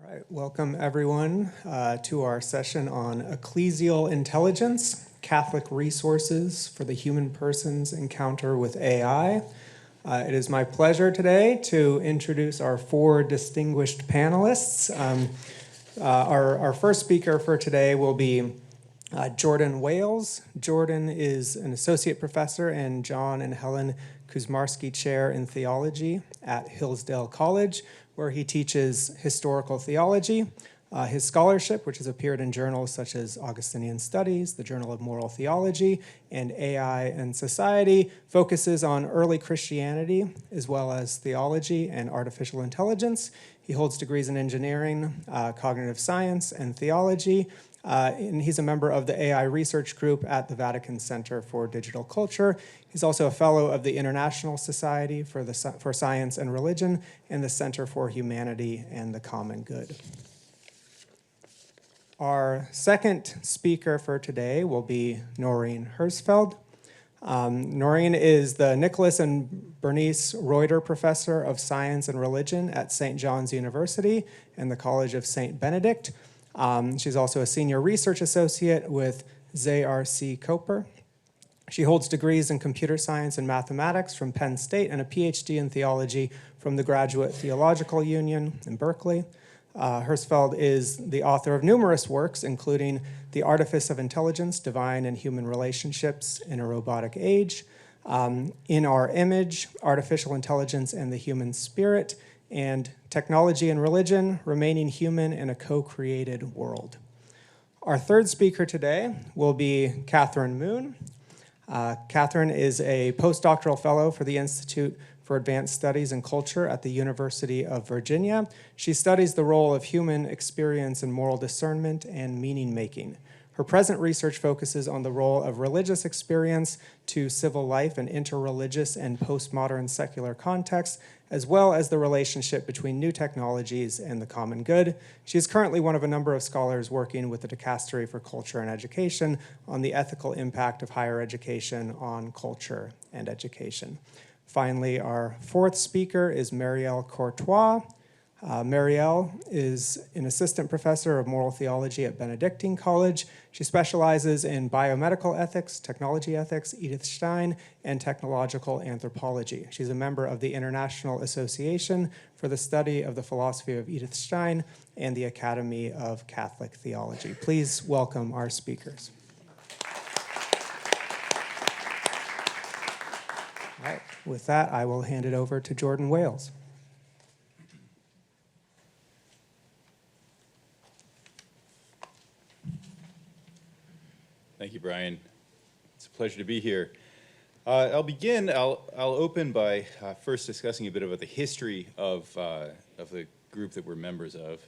All right, welcome everyone to our session on Ecclesial Intelligence, Catholic Resources for the Human Person's Encounter with AI. It is my pleasure today to introduce our four distinguished panelists. Our first speaker for today will be Jordan Wales. Jordan is an associate professor and John and Helen Kuzmarski Chair in Theology at Hillsdale College, where he teaches historical theology. His scholarship, which has appeared in journals such as Augustinian Studies, the Journal of Moral Theology, and AI and Society, focuses on early Christianity as well as theology and artificial intelligence. He holds degrees in engineering, cognitive science, and theology. And he's a member of the AI research group at the Vatican Center for Digital Culture. He's also a fellow of the International Society for Science and Religion and the Center for Humanity and the Common Good. Our second speaker for today will be Noreen Herzfeld. Noreen is the Nicholas and Bernice Reuter Professor of Science and Religion at St. John's University and the College of St. Benedict. She's also a senior research associate with ZRC Koper. She holds degrees in computer science and mathematics from Penn State and a PhD in theology from the Graduate Theological Union in Berkeley. Herzfeld is the author of numerous works, including The Artifice of Intelligence, Divine and Human Relationships in a Robotic Age, In Our Image, Artificial Intelligence and the Human Spirit, and Technology and Religion, Remaining Human in a Co-Created World. Our third speaker today will be Catherine Moon. Catherine is a postdoctoral fellow for the Institute for Advanced Studies in Culture at the University of Virginia. She studies the role of human experience in moral discernment and meaning-making. Her present research focuses on the role of religious experience to civil life in interreligious and postmodern secular contexts, as well as the relationship between new technologies and the common good. She is currently one of a number of scholars working with the Dicastery for Culture and Education on the ethical impact of higher education on culture and education. Finally, our fourth speaker is Mariele Courtois. Mariele is an assistant professor of moral theology at Benedictine College. She specializes in biomedical ethics, technology ethics, Edith Stein, and technological anthropology. She's a member of the International Association for the Study of the Philosophy of Edith Stein and the Academy of Catholic Theology. Please welcome our speakers. All right, with that, I will hand it over to Jordan Wales. Thank you, Brian. It's a pleasure to be here. I'll open by first discussing a bit about the history of the group that we're members of,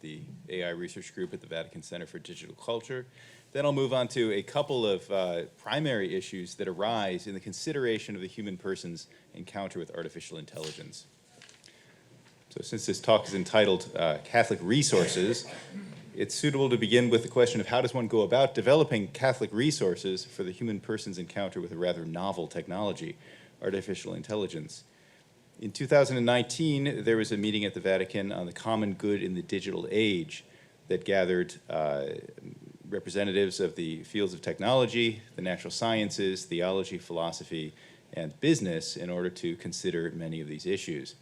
the AI research group at the Vatican Center for Digital Culture. Then I'll move on to a couple of primary issues that arise in the consideration of the human person's encounter with artificial intelligence. So since this talk is entitled Catholic Resources, it's suitable to begin with the question of how does one go about developing Catholic resources for the human person's encounter with a rather novel technology, artificial intelligence. In 2019, there was a meeting at the Vatican on the common good in the digital age that gathered representatives of the fields of technology, the natural sciences, theology, philosophy, and business in order to consider many of these issues.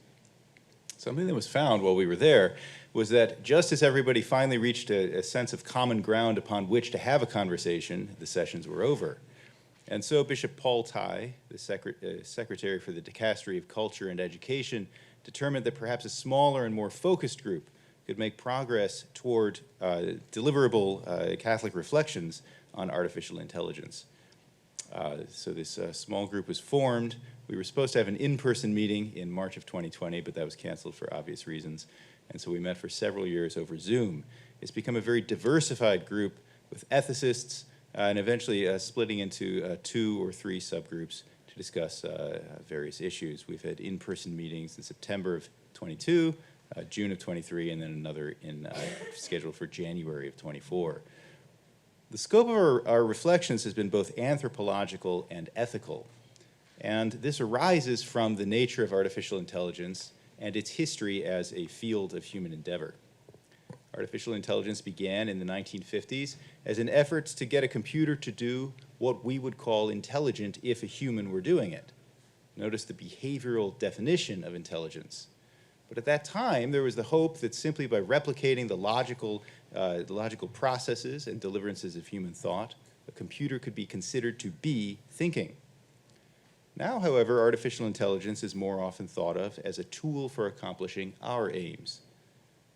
Something that was found while we were there was that just as everybody finally reached a sense of common ground upon which to have a conversation, the sessions were over. And so Bishop Paul Tai, the Secretary for the Dicastery of Culture and Education, determined that perhaps a smaller and more focused group could make progress toward deliverable Catholic reflections on artificial intelligence. So this small group was formed. We were supposed to have an in-person meeting in March of 2020, but that was canceled for obvious reasons. And so we met for several years over Zoom. It's become a very diversified group with ethicists and eventually splitting into 2 or 3 subgroups to discuss various issues. We've had in-person meetings in September of 22, June of 23, and then another scheduled for January of 24. The scope of our reflections has been both anthropological and ethical. And this arises from the nature of artificial intelligence and its history as a field of human endeavor. Artificial intelligence began in the 1950s as an effort to get a computer to do what we would call intelligent if a human were doing it. Notice the behavioral definition of intelligence. But at that time, there was the hope that simply by replicating the logical processes and deliverances of human thought, a computer could be considered to be thinking. Now, however, artificial intelligence is more often thought of as a tool for accomplishing our aims,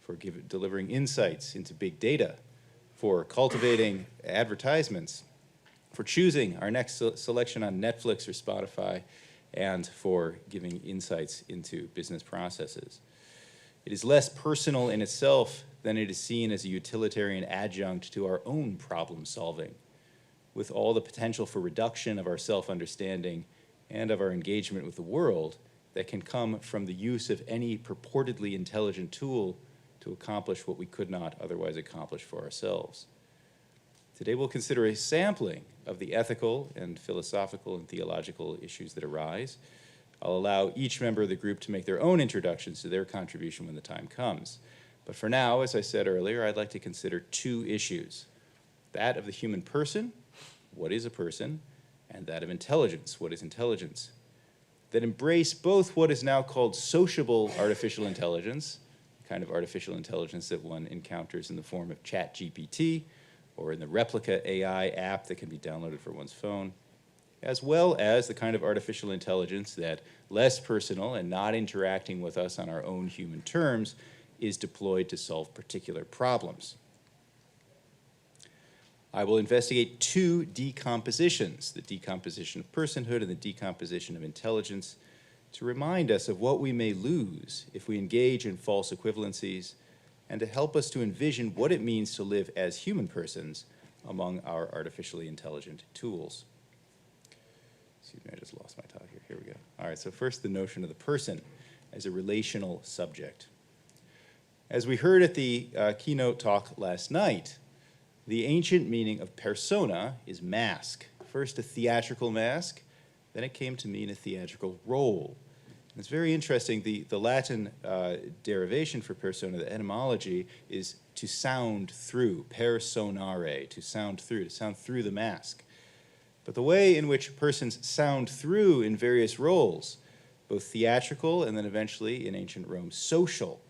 for delivering insights into big data, for cultivating advertisements, for choosing our next selection on Netflix or Spotify, and for giving insights into business processes. It is less personal in itself than it is seen as a utilitarian adjunct to our own problem solving, with all the potential for reduction of our self-understanding and of our engagement with the world that can come from the use of any purportedly intelligent tool to accomplish what we could not otherwise accomplish for ourselves. Today we'll consider a sampling of the ethical and philosophical and theological issues that arise. I'll allow each member of the group to make their own introductions to their contribution when the time comes. But for now, as I said earlier, I'd like to consider two issues. That of the human person, what is a person, and that of intelligence, what is intelligence, that embrace both what is now called sociable artificial intelligence, the kind of artificial intelligence that one encounters in the form of ChatGPT, or in the Replica AI app that can be downloaded for one's phone, as well as the kind of artificial intelligence that, less personal and not interacting with us on our own human terms, is deployed to solve particular problems. I will investigate two decompositions, the decomposition of personhood and the decomposition of intelligence, to remind us of what we may lose if we engage in false equivalencies, and to help us to envision what it means to live as human persons among our artificially intelligent tools. Excuse me, I just lost my talk here. Here we go. All right, so first the notion of the person as a relational subject. As we heard at the keynote talk last night, the ancient meaning of persona is mask. First a theatrical mask, then it came to mean a theatrical role. And it's very interesting, the Latin derivation for persona, the etymology, is to sound through, personare, to sound through the mask. But the way in which persons sound through in various roles, both theatrical and then eventually in ancient Rome social,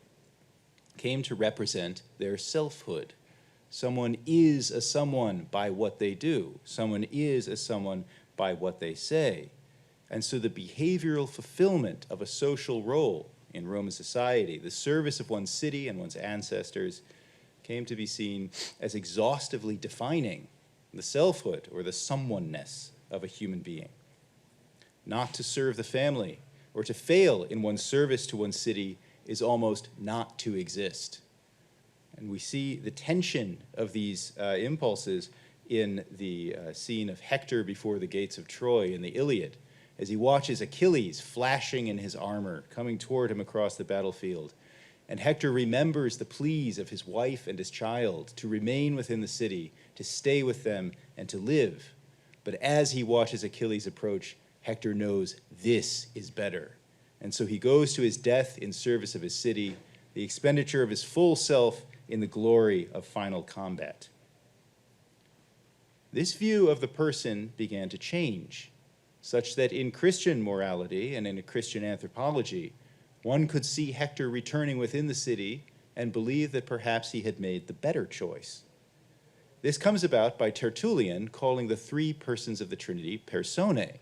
came to represent their selfhood. Someone is a someone by what they do. Someone is a someone by what they say. And so the behavioral fulfillment of a social role in Roman society, the service of one's city and one's ancestors, came to be seen as exhaustively defining the selfhood or the someoneness of a human being. Not to serve the family or to fail in one's service to one's city is almost not to exist. And we see the tension of these impulses in the scene of Hector before the gates of Troy in the Iliad, as he watches Achilles flashing in his armor, coming toward him across the battlefield. And Hector remembers the pleas of his wife and his child to remain within the city, to stay with them, and to live. But as he watches Achilles approach, Hector knows this is better. And so he goes to his death in service of his city, the expenditure of his full self in the glory of final combat. This view of the person began to change, such that in Christian morality and in a Christian anthropology, one could see Hector returning within the city and believe that perhaps he had made the better choice. This comes about by Tertullian calling the three persons of the Trinity personae,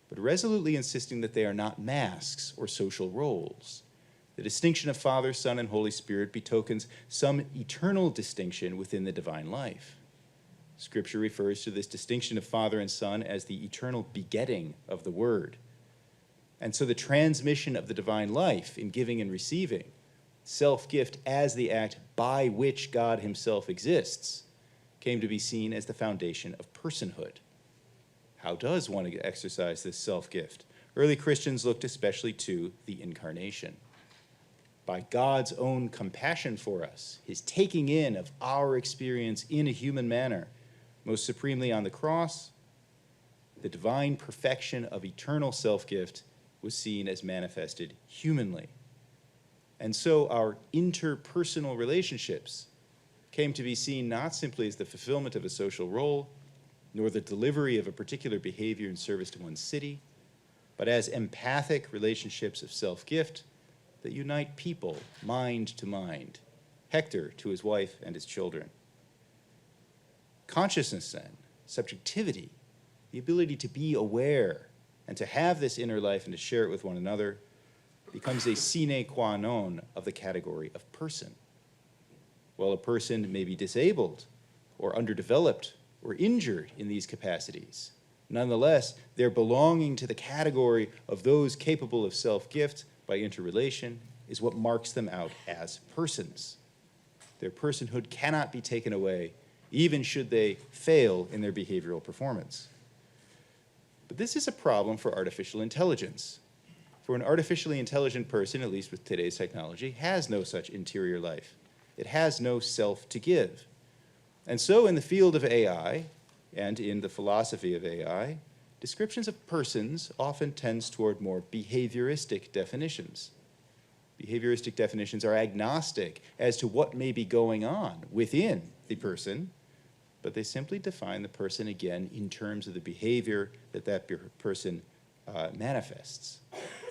but resolutely insisting that they are not masks or social roles. The distinction of Father, Son, and Holy Spirit betokens some eternal distinction within the divine life. Scripture refers to this distinction of Father and Son as the eternal begetting of the Word. And so the transmission of the divine life in giving and receiving, self-gift as the act by which God himself exists, came to be seen as the foundation of personhood. How does one exercise this self-gift? Early Christians looked especially to the incarnation. By God's own compassion for us, his taking in of our experience in a human manner, most supremely on the cross, the divine perfection of eternal self-gift was seen as manifested humanly. And so our interpersonal relationships came to be seen not simply as the fulfillment of a social role, nor the delivery of a particular behavior in service to one's city, but as empathic relationships of self-gift that unite people mind to mind, Hector to his wife and his children. Consciousness, then, subjectivity, the ability to be aware and to have this inner life and to share it with one another, becomes a sine qua non of the category of person. While a person may be disabled or underdeveloped or injured in these capacities, nonetheless, their belonging to the category of those capable of self-gift by interrelation is what marks them out as persons. Their personhood cannot be taken away, even should they fail in their behavioral performance. But this is a problem for artificial intelligence. For an artificially intelligent person, at least with today's technology, has no such interior life. It has no self to give. And so in the field of AI, and in the philosophy of AI, descriptions of persons often tends toward more behavioristic definitions. Behavioristic definitions are agnostic as to what may be going on within the person, but they simply define the person again in terms of the behavior that that person manifests.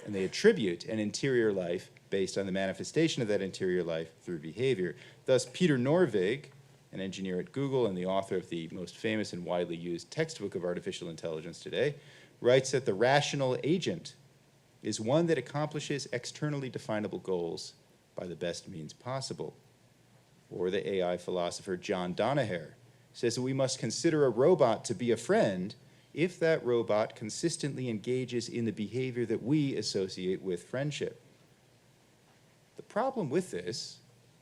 And they attribute an interior life based on the manifestation of that interior life through behavior. Thus, Peter Norvig, an engineer at Google and the author of the most famous and widely used textbook of artificial intelligence today, writes that the rational agent is one that accomplishes externally definable goals by the best means possible. Or the AI philosopher John Donaher says that we must consider a robot to be a friend if that robot consistently engages in the behavior that we associate with friendship. The problem with this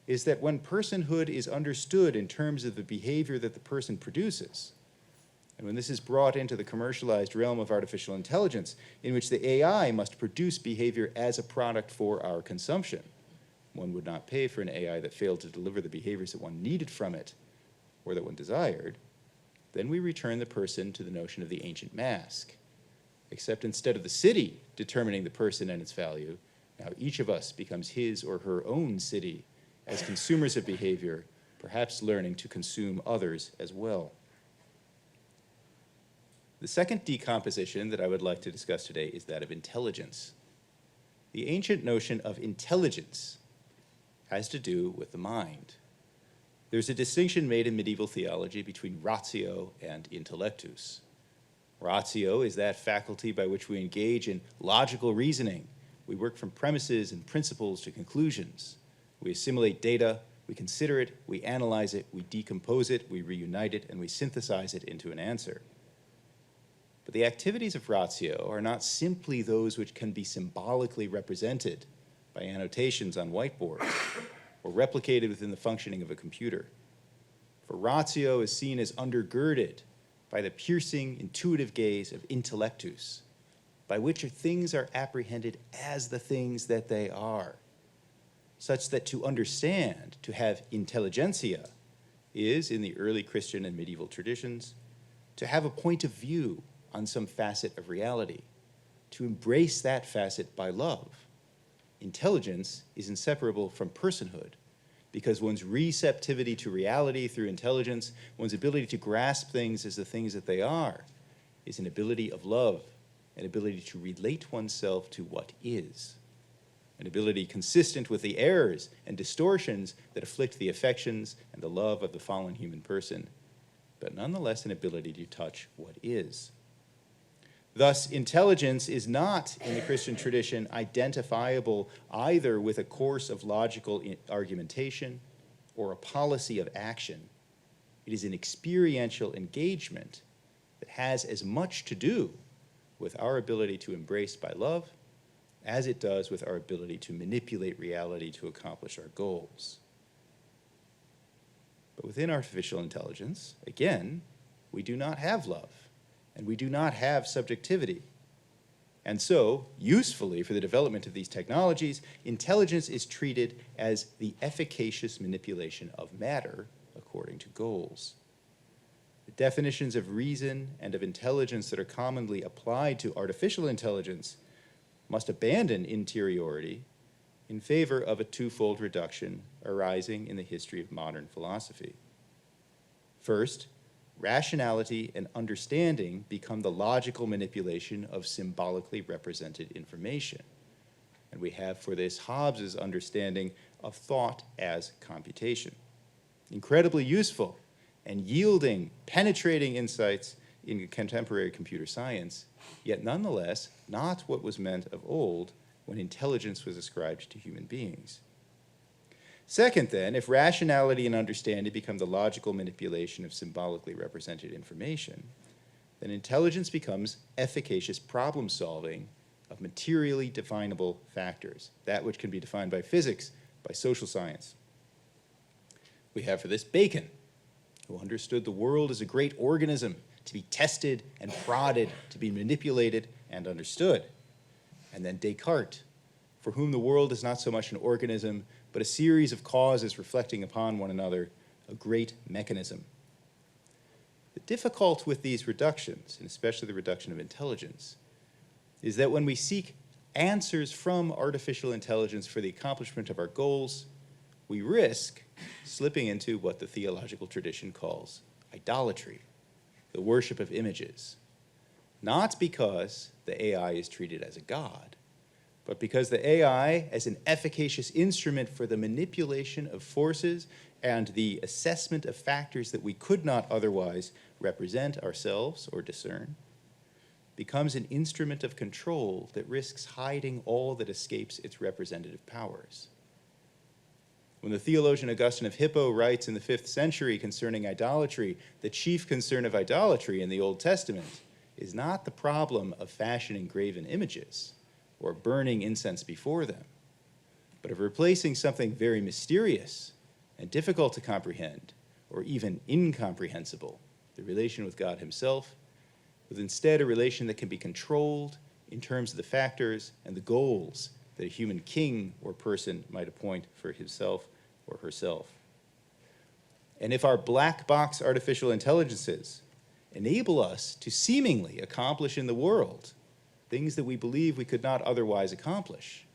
is that when personhood is understood in terms of the behavior that the person produces, and when this is brought into the commercialized realm of artificial intelligence, in which the AI must produce behavior as a product for our consumption, one would not pay for an AI that failed to deliver the behaviors that one needed from it or that one desired, then we return the person to the notion of the ancient mask. Except instead of the city determining the person and its value, now each of us becomes his or her own city as consumers of behavior, perhaps learning to consume others as well. The second decomposition that I would like to discuss today is that of intelligence. The ancient notion of intelligence has to do with the mind. There's a distinction made in medieval theology between ratio and intellectus. Ratio is that faculty by which we engage in logical reasoning. We work from premises and principles to conclusions. We assimilate data, we consider it, we analyze it, we decompose it, we reunite it, and we synthesize it into an answer. But the activities of ratio are not simply those which can be symbolically represented by annotations on whiteboards or replicated within the functioning of a computer. For ratio is seen as undergirded by the piercing, intuitive gaze of intellectus, by which things are apprehended as the things that they are, such that to understand, to have intelligentsia, is, in the early Christian and medieval traditions, to have a point of view on some facet of reality, to embrace that facet by love. Intelligence is inseparable from personhood, because one's receptivity to reality through intelligence, one's ability to grasp things as the things that they are, is an ability of love, an ability to relate oneself to what is, an ability consistent with the errors and distortions that afflict the affections and the love of the fallen human person, but nonetheless an ability to touch what is. Thus, intelligence is not, in the Christian tradition, identifiable either with a course of logical argumentation or a policy of action. It is an experiential engagement that has as much to do with our ability to embrace by love as it does with our ability to manipulate reality to accomplish our goals. But within artificial intelligence, again, we do not have love. And we do not have subjectivity. And so, usefully for the development of these technologies, intelligence is treated as the efficacious manipulation of matter according to goals. The definitions of reason and of intelligence that are commonly applied to artificial intelligence must abandon interiority in in favor of a twofold reduction arising in the history of modern philosophy. First, rationality and understanding become the logical manipulation of symbolically represented information. And we have for this Hobbes's understanding of thought as computation. Incredibly useful and yielding penetrating insights in contemporary computer science, yet nonetheless not what was meant of old when intelligence was ascribed to human beings. Second, then, if rationality and understanding become the logical manipulation of symbolically represented information, then intelligence becomes efficacious problem solving of materially definable factors, that which can be defined by physics, by social science. We have for this Bacon, who understood the world as a great organism to be tested and prodded, to be manipulated and understood. And then Descartes, for whom the world is not so much an organism, but a series of causes reflecting upon one another, a great mechanism. The difficult with these reductions, and especially the reduction of intelligence, is that when we seek answers from artificial intelligence for the accomplishment of our goals, we risk slipping into what the theological tradition calls idolatry, the worship of images. Not because the AI is treated as a god, but because the AI, as an efficacious instrument for the manipulation of forces and the assessment of factors that we could not otherwise represent ourselves or discern, becomes an instrument of control that risks hiding all that escapes its representative powers. When the theologian Augustine of Hippo writes in the 5th century concerning idolatry, the chief concern of idolatry in the Old Testament is not the problem of fashioning graven images or burning incense before them, but of replacing something very mysterious and difficult to comprehend, or even incomprehensible, the relation with God himself, with instead a relation that can be controlled in terms of the factors and the goals that a human king or person might appoint for himself or herself. And if our black box artificial intelligences enable us to seemingly accomplish in the world things that we believe we could not otherwise accomplish,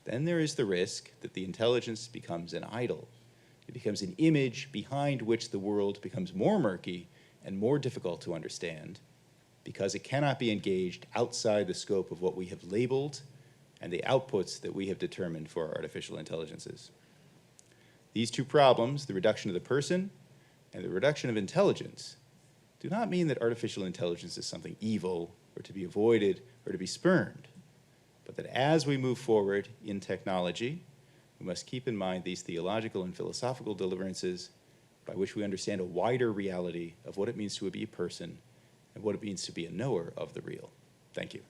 then there is the risk that the intelligence becomes an idol. It becomes an image behind which the world becomes more murky and more difficult to understand, because it cannot be engaged outside the scope of what we have labeled and the outputs that we have determined for our artificial intelligences. These two problems, the reduction of the person and the reduction of intelligence, do not mean that artificial intelligence is something evil or to be avoided or to be spurned, but that as we move forward in technology, we must keep in mind these theological and philosophical deliverances by which we understand a wider reality of what it means to be a person and what it means to be a knower of the real. Thank you.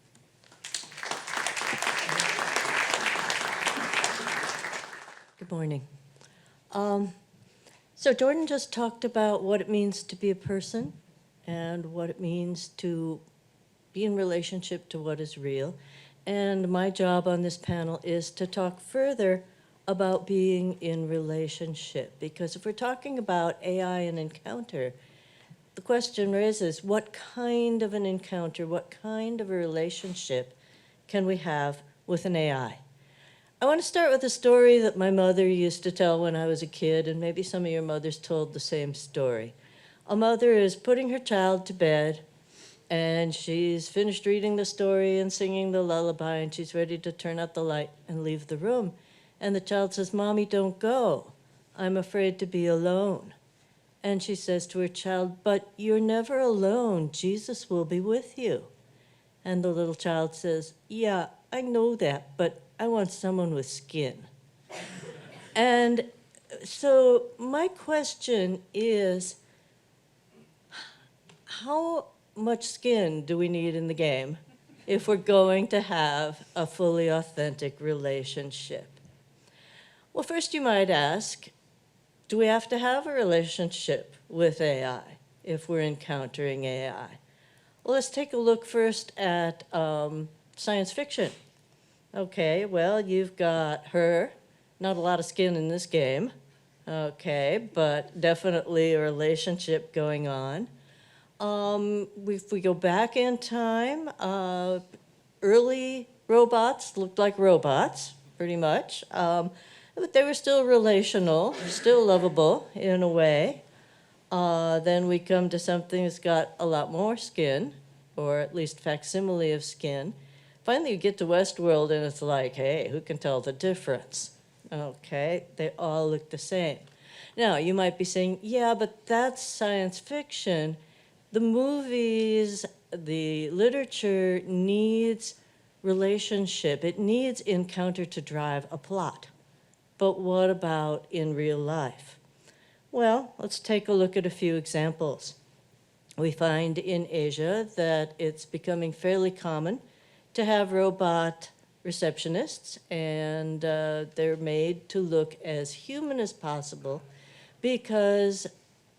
Good morning. So Jordan just talked about what it means to be a person and what it means to be in relationship to what is real. And my job on this panel is to talk further about being in relationship. Because if we're talking about AI and encounter, the question raises, what kind of an encounter, what kind of a relationship can we have with an AI? I want to start with a story that my mother used to tell when I was a kid, and maybe some of your mothers told the same story. A mother is putting her child to bed, and she's finished reading the story and singing the lullaby, and she's ready to turn out the light and leave the room. And the child says, "Mommy, don't go. I'm afraid to be alone." And she says to her child, "But you're never alone. Jesus will be with you." And the little child says, "Yeah, I know that, but I want someone with skin." And so my question is, how much skin do we need in the game if we're going to have a fully authentic relationship? Well, first you might ask, do we have to have a relationship with AI if we're encountering AI? Well, let's take a look first at science fiction. Okay, well, you've got her, not a lot of skin in this game, okay, but definitely a relationship going on. If we go back in time, early robots looked like robots, pretty much. But they were still relational, still lovable in a way. Then we come to something that's got a lot more skin, or at least facsimile of skin. Finally, you get to Westworld, and it's like, hey, who can tell the difference? Okay, they all look the same. Now, you might be saying, yeah, but that's science fiction. The movies, the literature needs relationship. It needs encounter to drive a plot. But what about in real life? Well, let's take a look at a few examples. We find in Asia that it's becoming fairly common to have robot receptionists, and they're made to look as human as possible because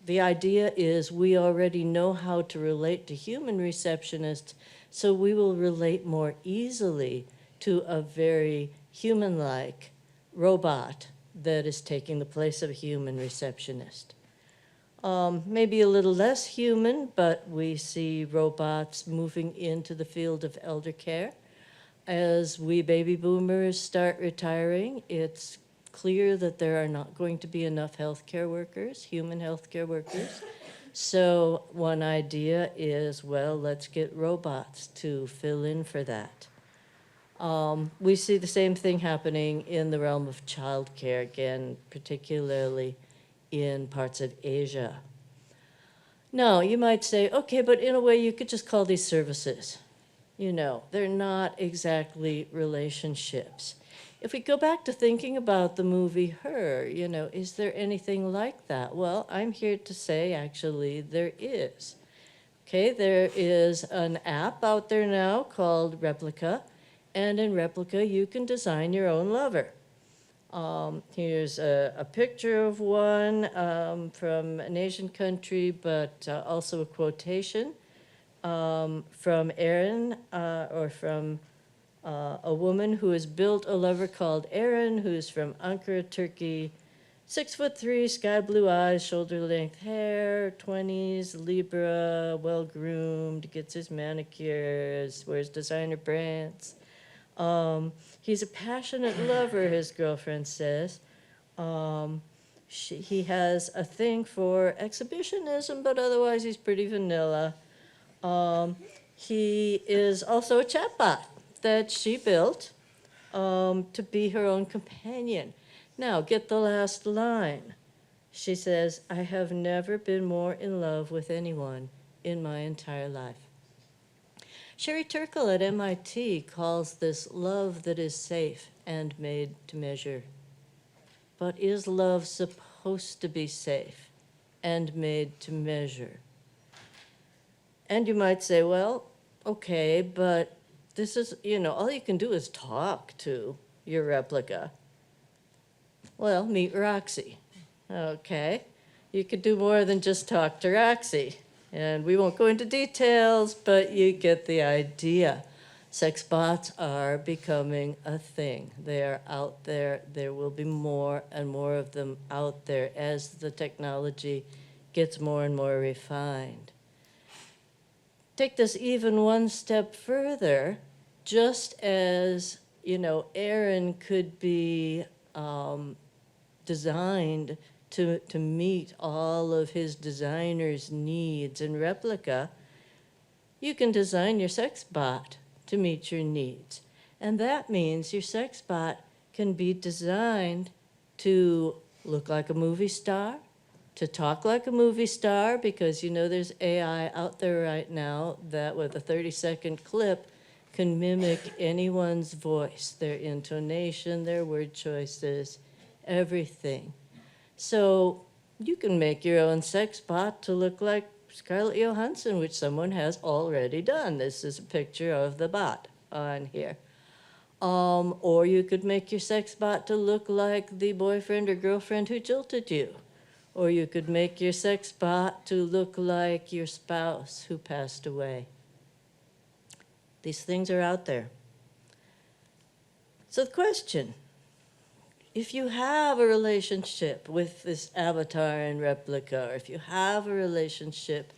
the idea is we already know how to relate to human receptionists, so we will relate more easily to a very human-like robot that is taking the place of a human receptionist. Maybe a little less human, but we see robots moving into the field of elder care. As we baby boomers start retiring, it's clear that there are not going to be enough healthcare workers, human healthcare workers. So one idea is, well, let's get robots to fill in for that. We see the same thing happening in the realm of childcare, again, particularly in parts of Asia. Now, you might say, okay, but in a way you could just call these services. You know, they're not exactly relationships. If we go back to thinking about the movie Her, you know, is there anything like that? Well, I'm here to say, actually, there is. Okay, there is an app out there now called Replica, and in Replica, you can design your own lover. Here's a picture of one from an Asian country, but also a quotation from Erin, or from a woman who has built a lover called Erin, who's from Ankara, Turkey, 6'3", sky blue eyes, shoulder length hair, 20s, Libra, well groomed, gets his manicures, wears designer brands. He's a passionate lover, his girlfriend says. He has a thing for exhibitionism, but otherwise he's pretty vanilla. He is also a chatbot that she built to be her own companion. Now, get the last line. She says, I have never been more in love with anyone in my entire life. Sherry Turkle at MIT calls this love that is safe and made to measure. But is love supposed to be safe and made to measure? And you might say, well, okay, but this is, you know, all you can do is talk to your replica. Well, meet Roxy. Okay, you could do more than just talk to Roxy. And we won't go into details, but you get the idea. Sex bots are becoming a thing. They are out there. There will be more and more of them out there as the technology gets more and more refined. Take this even one step further, just as, you know, Aaron could be designed to meet all of his designer's needs in Replica, you can design your sex bot to meet your needs. And that means your sex bot can be designed to look like a movie star, to talk like a movie star, because you know there's AI out there right now that with a 30-second clip can mimic anyone's voice, their intonation, their word choices, everything. So you can make your own sex bot to look like Scarlett Johansson, which someone has already done. This is a picture of the bot on here. Or you could make your sex bot to look like the boyfriend or girlfriend who jilted you. Or you could make your sex bot to look like your spouse who passed away. These things are out there. So the question, if you have a relationship with this avatar and replica, or if you have a relationship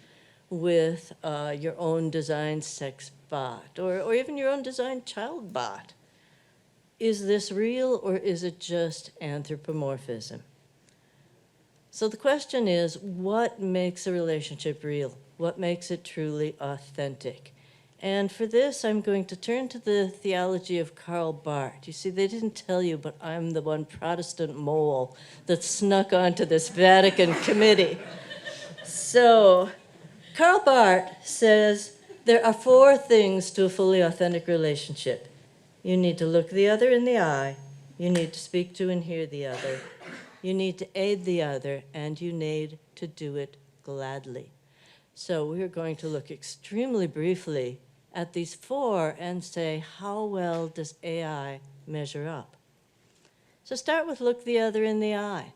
with your own designed sex bot, or even your own designed child bot, is this real or is it just anthropomorphism? So the question is, what makes a relationship real? What makes it truly authentic? And for this, I'm going to turn to the theology of Karl Barth. You see, they didn't tell you, but I'm the one Protestant mole that snuck onto this Vatican committee. So, Karl Barth says there are 4 things to a fully authentic relationship. You need to look the other in the eye. You need to speak to and hear the other. You need to aid the other, and you need to do it gladly. So we're going to look extremely briefly at these 4 and say, how well does AI measure up? So start with look the other in the eye.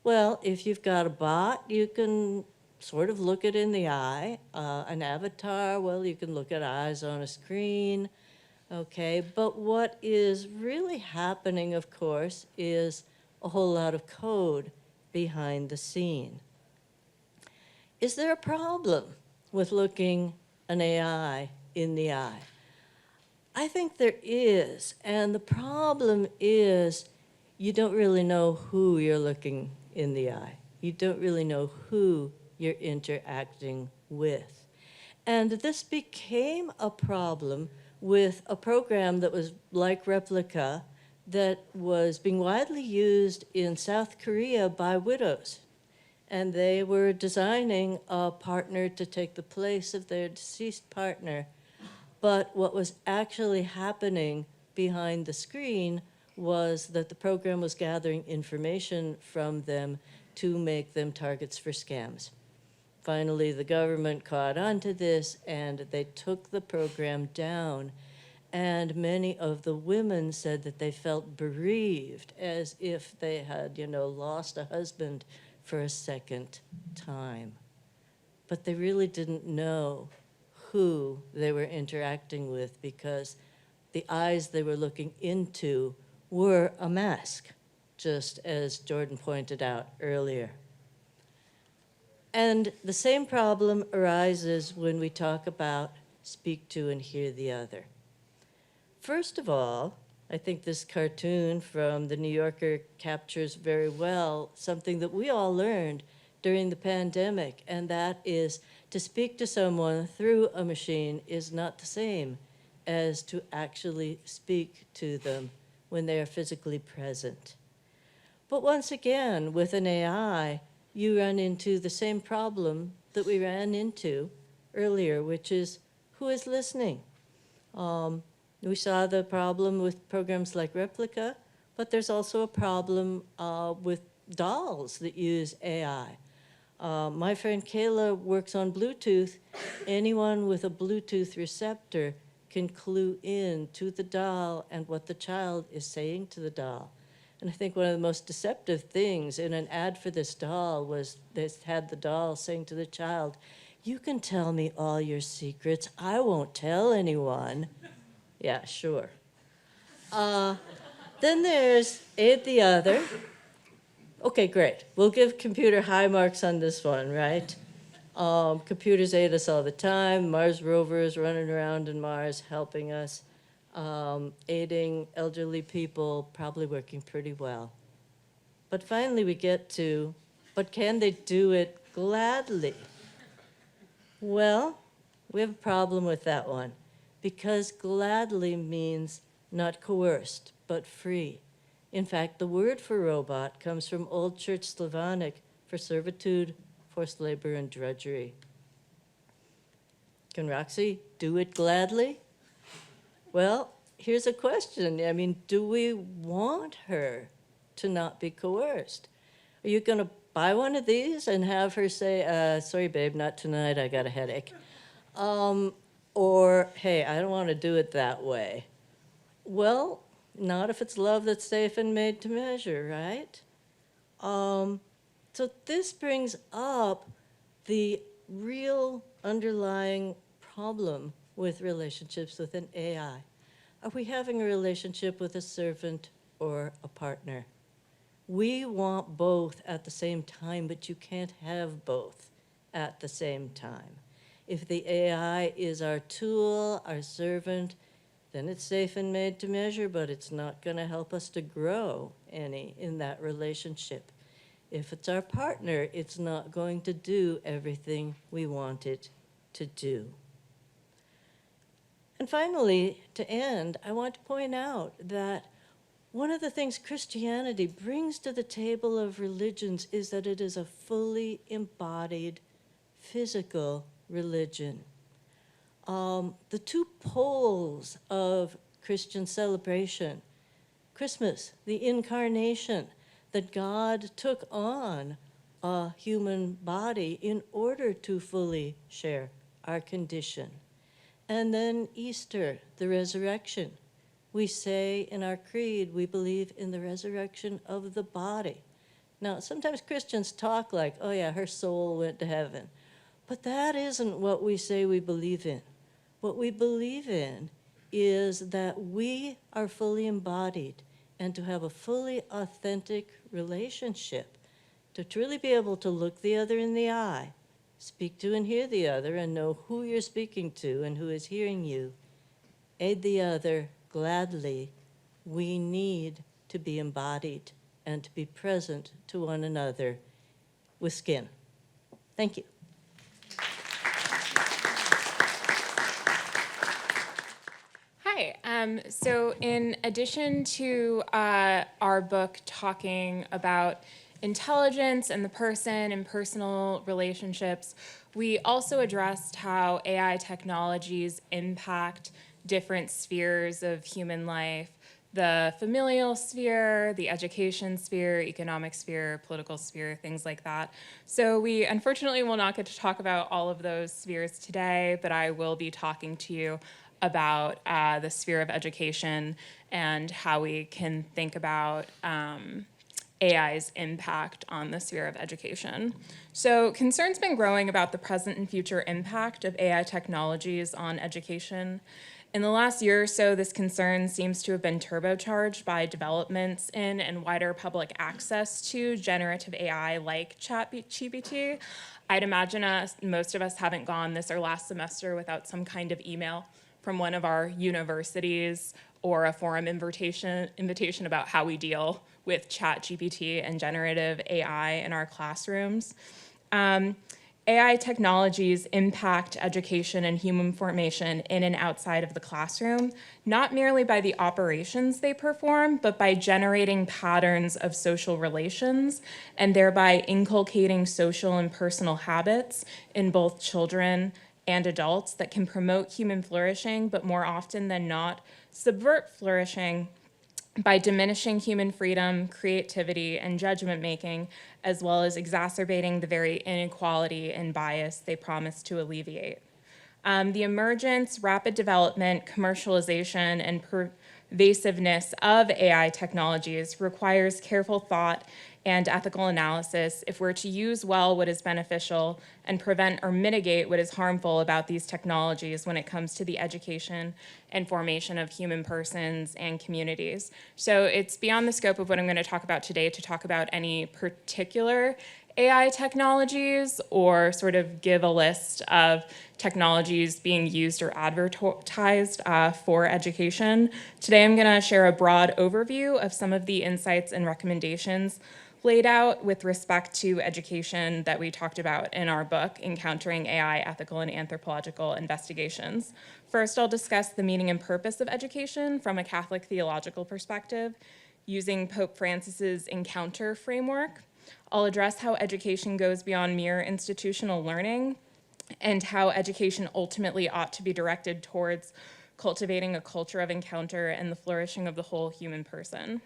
Well, if you've got a bot, you can sort of look it in the eye. An avatar, well, you can look at eyes on a screen. Okay, but what is really happening, of course, is a whole lot of code behind the scene. Is there a problem with looking an AI in the eye? I think there is, and the problem is you don't really know who you're looking in the eye. You don't really know who you're interacting with. And this became a problem with a program that was like Replica that was being widely used in South Korea by widows. And they were designing a partner to take the place of their deceased partner. But what was actually happening behind the screen was that the program was gathering information from them to make them targets for scams. Finally, the government caught on to this, and they took the program down. And many of the women said that they felt bereaved, as if they had, lost a husband for a second time. But they really didn't know who they were interacting with, because the eyes they were looking into were a mask, just as Jordan pointed out earlier. And the same problem arises when we talk about speak to and hear the other. First of all, I think this cartoon from the New Yorker captures very well something that we all learned during the pandemic, and that is to speak to someone through a machine is not the same as to actually speak to them when they are physically present. But once again, with an AI, you run into the same problem that we ran into earlier, which is who is listening? We saw the problem with programs like Replica, but there's also a problem with dolls that use AI. My friend Kayla works on Bluetooth. Anyone with a Bluetooth receptor can clue in to the doll and what the child is saying to the doll. And I think one of the most deceptive things in an ad for this doll was this had the doll saying to the child, "You can tell me all your secrets. I won't tell anyone." Yeah, sure. Then there's aid the other. Okay, great. We'll give computer high marks on this one, right? Computers aid us all the time. Mars rovers running around in Mars helping us. Aiding elderly people, probably working pretty well. But finally we get to, but can they do it gladly? Well, we have a problem with that one, because gladly means not coerced, but free. In fact, the word for robot comes from Old Church Slavonic for servitude, forced labor, and drudgery. Can Roxy do it gladly? Well, here's a question. I mean, do we want her to not be coerced? Are you going to buy one of these and have her say, sorry, babe, not tonight, I got a headache? Or, hey, I don't want to do it that way. Well, not if it's love that's safe and made to measure, right? So this brings up the real underlying problem with relationships with an AI. Are we having a relationship with a servant or a partner? We want both at the same time, but you can't have both at the same time. If the AI is our tool, our servant, then it's safe and made to measure, but it's not going to help us to grow any in that relationship. If it's our partner, it's not going to do everything we want it to do. And finally, to end, I want to point out that one of the things Christianity brings to the table of religions is that it is a fully embodied physical religion. The two poles of Christian celebration, Christmas, the incarnation, that God took on a human body in order to fully share our condition. And then Easter, the resurrection. We say in our creed, we believe in the resurrection of the body. Now, sometimes Christians talk like, oh yeah, her soul went to heaven. But that isn't what we say we believe in. What we believe in is that we are fully embodied, and to have a fully authentic relationship, to truly be able to look the other in the eye, speak to and hear the other, and know who you're speaking to and who is hearing you, aid the other gladly. We need to be embodied and to be present to one another with skin. Thank you. Hi. So in addition to our book talking about intelligence and the person and personal relationships, we also addressed how AI technologies impact different spheres of human life: the familial sphere, the education sphere, economic sphere, political sphere, things like that. So we unfortunately will not get to talk about all of those spheres today, but I will be talking to you about the sphere of education and how we can think about AI's impact on the sphere of education. So concern's been growing about the present and future impact of AI technologies on education. In the last year or so, this concern seems to have been turbocharged by developments in and wider public access to generative AI like ChatGPT. I'd imagine most of us haven't gone this or last semester without some kind of email from one of our universities or a forum invitation about how we deal with ChatGPT and generative AI in our classrooms. AI technologies impact education and human formation in and outside of the classroom, not merely by the operations they perform, but by generating patterns of social relations and thereby inculcating social and personal habits in both children and adults that can promote human flourishing, but more often than not, subvert flourishing by diminishing human freedom, creativity, and judgment making, as well as exacerbating the very inequality and bias they promise to alleviate. The emergence, rapid development, commercialization, and pervasiveness of AI technologies requires careful thought and ethical analysis if we're to use well what is beneficial and prevent or mitigate what is harmful about these technologies when it comes to the education and formation of human persons and communities. So it's beyond the scope of what I'm going to talk about today to talk about any particular AI technologies or sort of give a list of technologies being used or advertised for education. Today I'm going to share a broad overview of some of the insights and recommendations laid out with respect to education that we talked about in our book, Encountering AI, Ethical and Anthropological Investigations. First, I'll discuss the meaning and purpose of education from a Catholic theological perspective, using Pope Francis's Encounter framework. I'll address how education goes beyond mere institutional learning and how education ultimately ought to be directed towards cultivating a culture of encounter and the flourishing of the whole human person.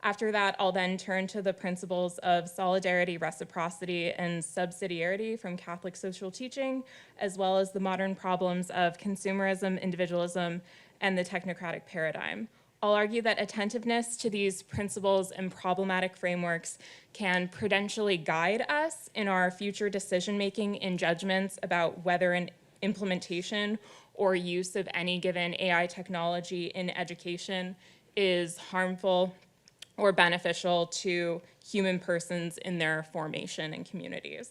After that, I'll then turn to the principles of solidarity, reciprocity, and subsidiarity from Catholic social teaching, as well as the modern problems of consumerism, individualism, and the technocratic paradigm. I'll argue that attentiveness to these principles and problematic frameworks can prudentially guide us in our future decision-making in judgments about whether an implementation or use of any given AI technology in education is harmful or beneficial to human persons in their formation and communities.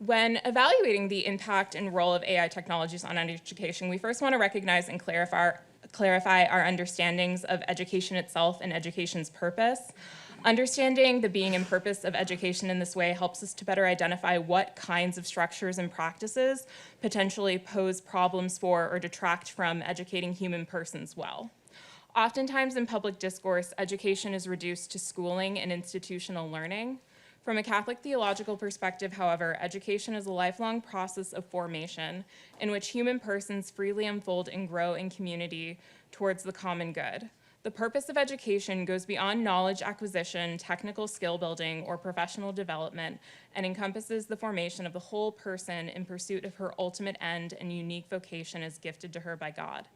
When evaluating the impact and role of AI technologies on education, we first want to recognize and clarify our understandings of education itself and education's purpose. Understanding the being and purpose of education in this way helps us to better identify what kinds of structures and practices potentially pose problems for or detract from educating human persons well. Oftentimes in public discourse, education is reduced to schooling and institutional learning. From a Catholic theological perspective, however, education is a lifelong process of formation in which human persons freely unfold and grow in community towards the common good. The purpose of education goes beyond knowledge acquisition, technical skill building, or professional development, and encompasses the formation of the whole person in pursuit of her ultimate end and unique vocation as gifted to her by God.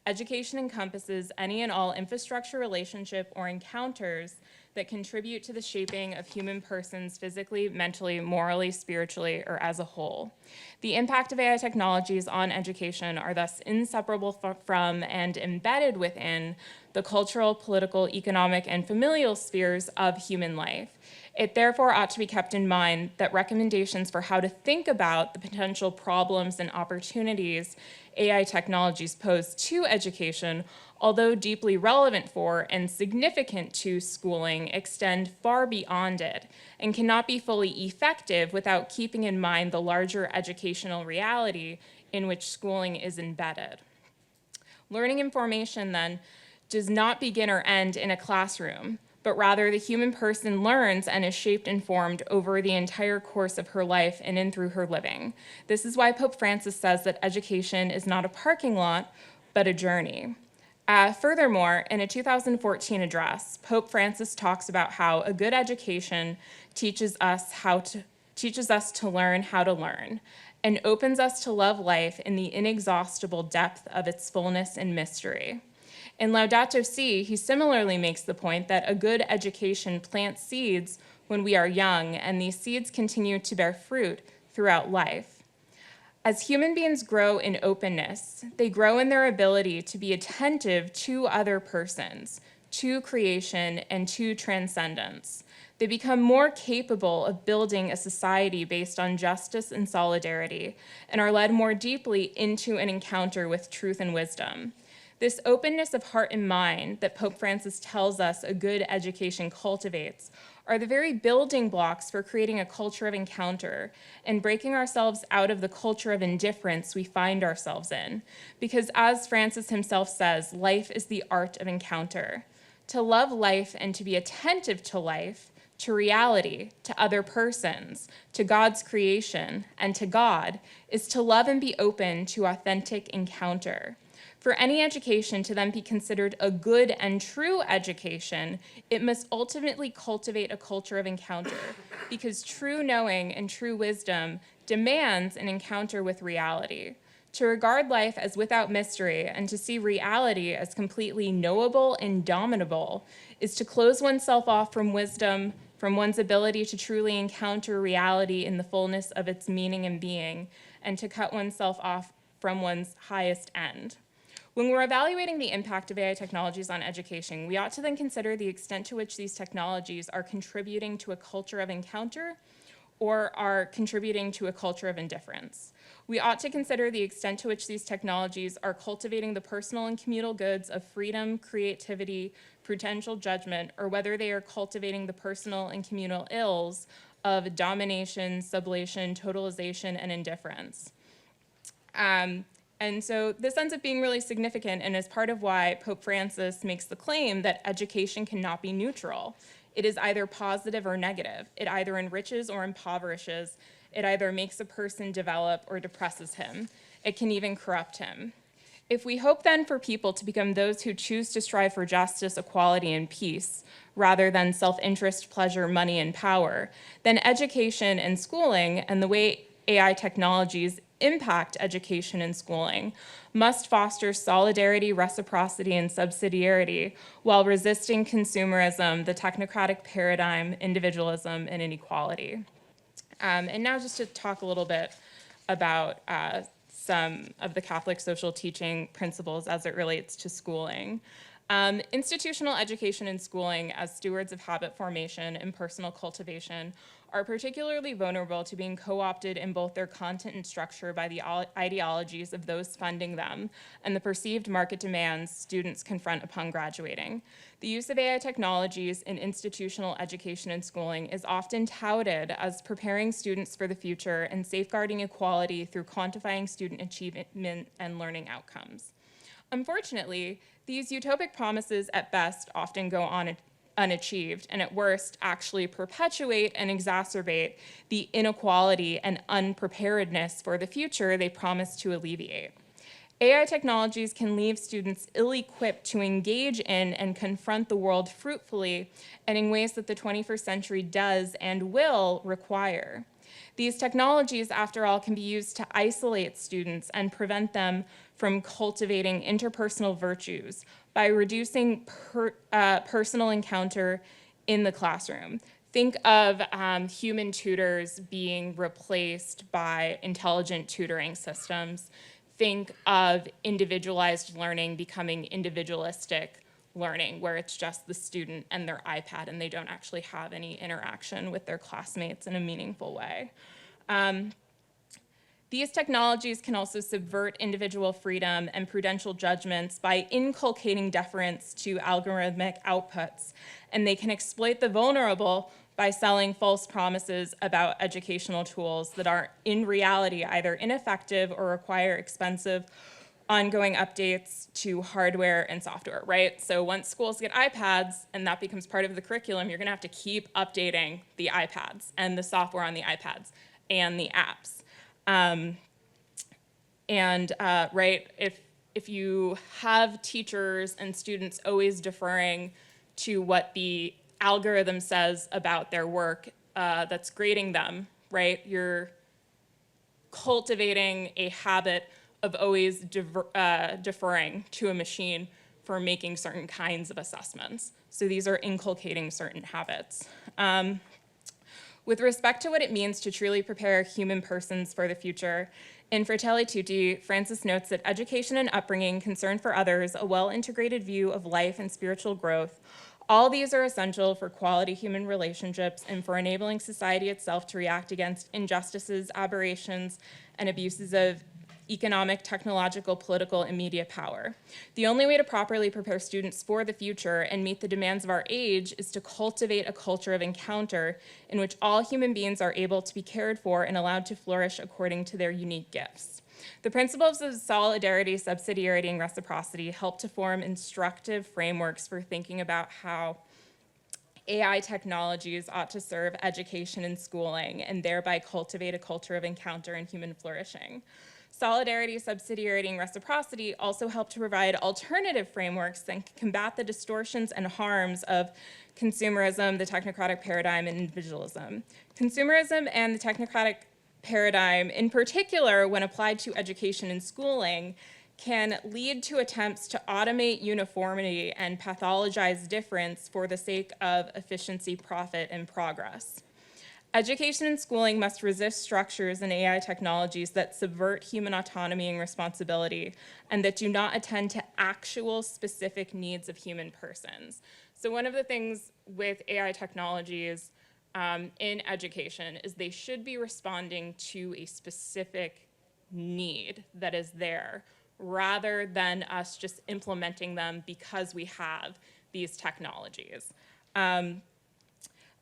Education encompasses any and all infrastructure, relationship, or encounters that contribute to the shaping of human persons physically, mentally, morally, spiritually, or as a whole. The impact of AI technologies on education are thus inseparable from and embedded within the cultural, political, economic, and familial spheres of human life. It therefore ought to be kept in mind that recommendations for how to think about the potential problems and opportunities AI technologies pose to education, although deeply relevant for and significant to schooling, extend far beyond it and cannot be fully effective without keeping in mind the larger educational reality in which schooling is embedded. Learning and formation, then, does not begin or end in a classroom, but rather the human person learns and is shaped and formed over the entire course of her life and in through her living. This is why Pope Francis says that education is not a parking lot, but a journey. Furthermore, in a 2014 address, Pope Francis talks about how a good education teaches us to learn how to learn, and opens us to love life in the inexhaustible depth of its fullness and mystery. In Laudato Si', he similarly makes the point that a good education plants seeds when we are young, and these seeds continue to bear fruit throughout life. As human beings grow in openness, they grow in their ability to be attentive to other persons, to creation, and to transcendence. They become more capable of building a society based on justice and solidarity, and are led more deeply into an encounter with truth and wisdom. This openness of heart and mind that Pope Francis tells us a good education cultivates are the very building blocks for creating a culture of encounter and breaking ourselves out of the culture of indifference we find ourselves in. Because as Francis himself says, life is the art of encounter. To love life and to be attentive to life, to reality, to other persons, to God's creation, and to God, is to love and be open to authentic encounter. For any education to then be considered a good and true education, it must ultimately cultivate a culture of encounter, because true knowing and true wisdom demands an encounter with reality. To regard life as without mystery and to see reality as completely knowable and dominable is to close oneself off from wisdom, from one's ability to truly encounter reality in the fullness of its meaning and being, and to cut oneself off from one's highest end. When we're evaluating the impact of AI technologies on education, we ought to then consider the extent to which these technologies are contributing to a culture of encounter or are contributing to a culture of indifference. We ought to consider the extent to which these technologies are cultivating the personal and communal goods of freedom, creativity, prudential judgment, or whether they are cultivating the personal and communal ills of domination, sublation, totalization, and indifference. And so this ends up being really significant and is part of why Pope Francis makes the claim that education cannot be neutral. It is either positive or negative. It either enriches or impoverishes. It either makes a person develop or depresses him. It can even corrupt him. If we hope then for people to become those who choose to strive for justice, equality, and peace, rather than self-interest, pleasure, money, and power, then education and schooling and the way AI technologies impact education and schooling must foster solidarity, reciprocity, and subsidiarity while resisting consumerism, the technocratic paradigm, individualism, and inequality. And now just to talk a little bit about some of the Catholic social teaching principles as it relates to schooling. Institutional education and schooling as stewards of habit formation and personal cultivation are particularly vulnerable to being co-opted in both their content and structure by the ideologies of those funding them and the perceived market demands students confront upon graduating. The use of AI technologies in institutional education and schooling is often touted as preparing students for the future and safeguarding equality through quantifying student achievement and learning outcomes. Unfortunately, these utopic promises at best often go on unachieved, and at worst actually perpetuate and exacerbate the inequality and unpreparedness for the future they promise to alleviate. AI technologies can leave students ill-equipped to engage in and confront the world fruitfully and in ways that the 21st century does and will require. These technologies, after all, can be used to isolate students and prevent them from cultivating interpersonal virtues by reducing personal encounter in the classroom. Think of human tutors being replaced by intelligent tutoring systems. Think of individualized learning becoming individualistic learning, where it's just the student and their iPad and they don't actually have any interaction with their classmates in a meaningful way. These technologies can also subvert individual freedom and prudential judgments by inculcating deference to algorithmic outputs, and they can exploit the vulnerable by selling false promises about educational tools that are in reality either ineffective or require expensive ongoing updates to hardware and software, right? So once schools get iPads and that becomes part of the curriculum, you're gonna have to keep updating the iPads and the software on the iPads and the apps. Right, if you have teachers and students always deferring to what the algorithm says about their work that's grading them, right, you're cultivating a habit of always deferring to a machine for making certain kinds of assessments. So these are inculcating certain habits. With respect to what it means to truly prepare human persons for the future, in Fratelli Tutti, Francis notes that education and upbringing, concern for others, a well-integrated view of life and spiritual growth, all these are essential for quality human relationships and for enabling society itself to react against injustices, aberrations, and abuses of economic, technological, political, and media power. The only way to properly prepare students for the future and meet the demands of our age is to cultivate a culture of encounter in which all human beings are able to be cared for and allowed to flourish according to their unique gifts. The principles of solidarity, subsidiarity, and reciprocity help to form instructive frameworks for thinking about how AI technologies ought to serve education and schooling and thereby cultivate a culture of encounter and human flourishing. Solidarity, subsidiarity, and reciprocity also help to provide alternative frameworks that combat the distortions and harms of consumerism, the technocratic paradigm, and individualism. Consumerism and the technocratic paradigm, in particular, when applied to education and schooling, can lead to attempts to automate uniformity and pathologize difference for the sake of efficiency, profit, and progress. Education and schooling must resist structures and AI technologies that subvert human autonomy and responsibility and that do not attend to actual specific needs of human persons. So one of the things with AI technologies in education is they should be responding to a specific need that is there rather than us just implementing them because we have these technologies.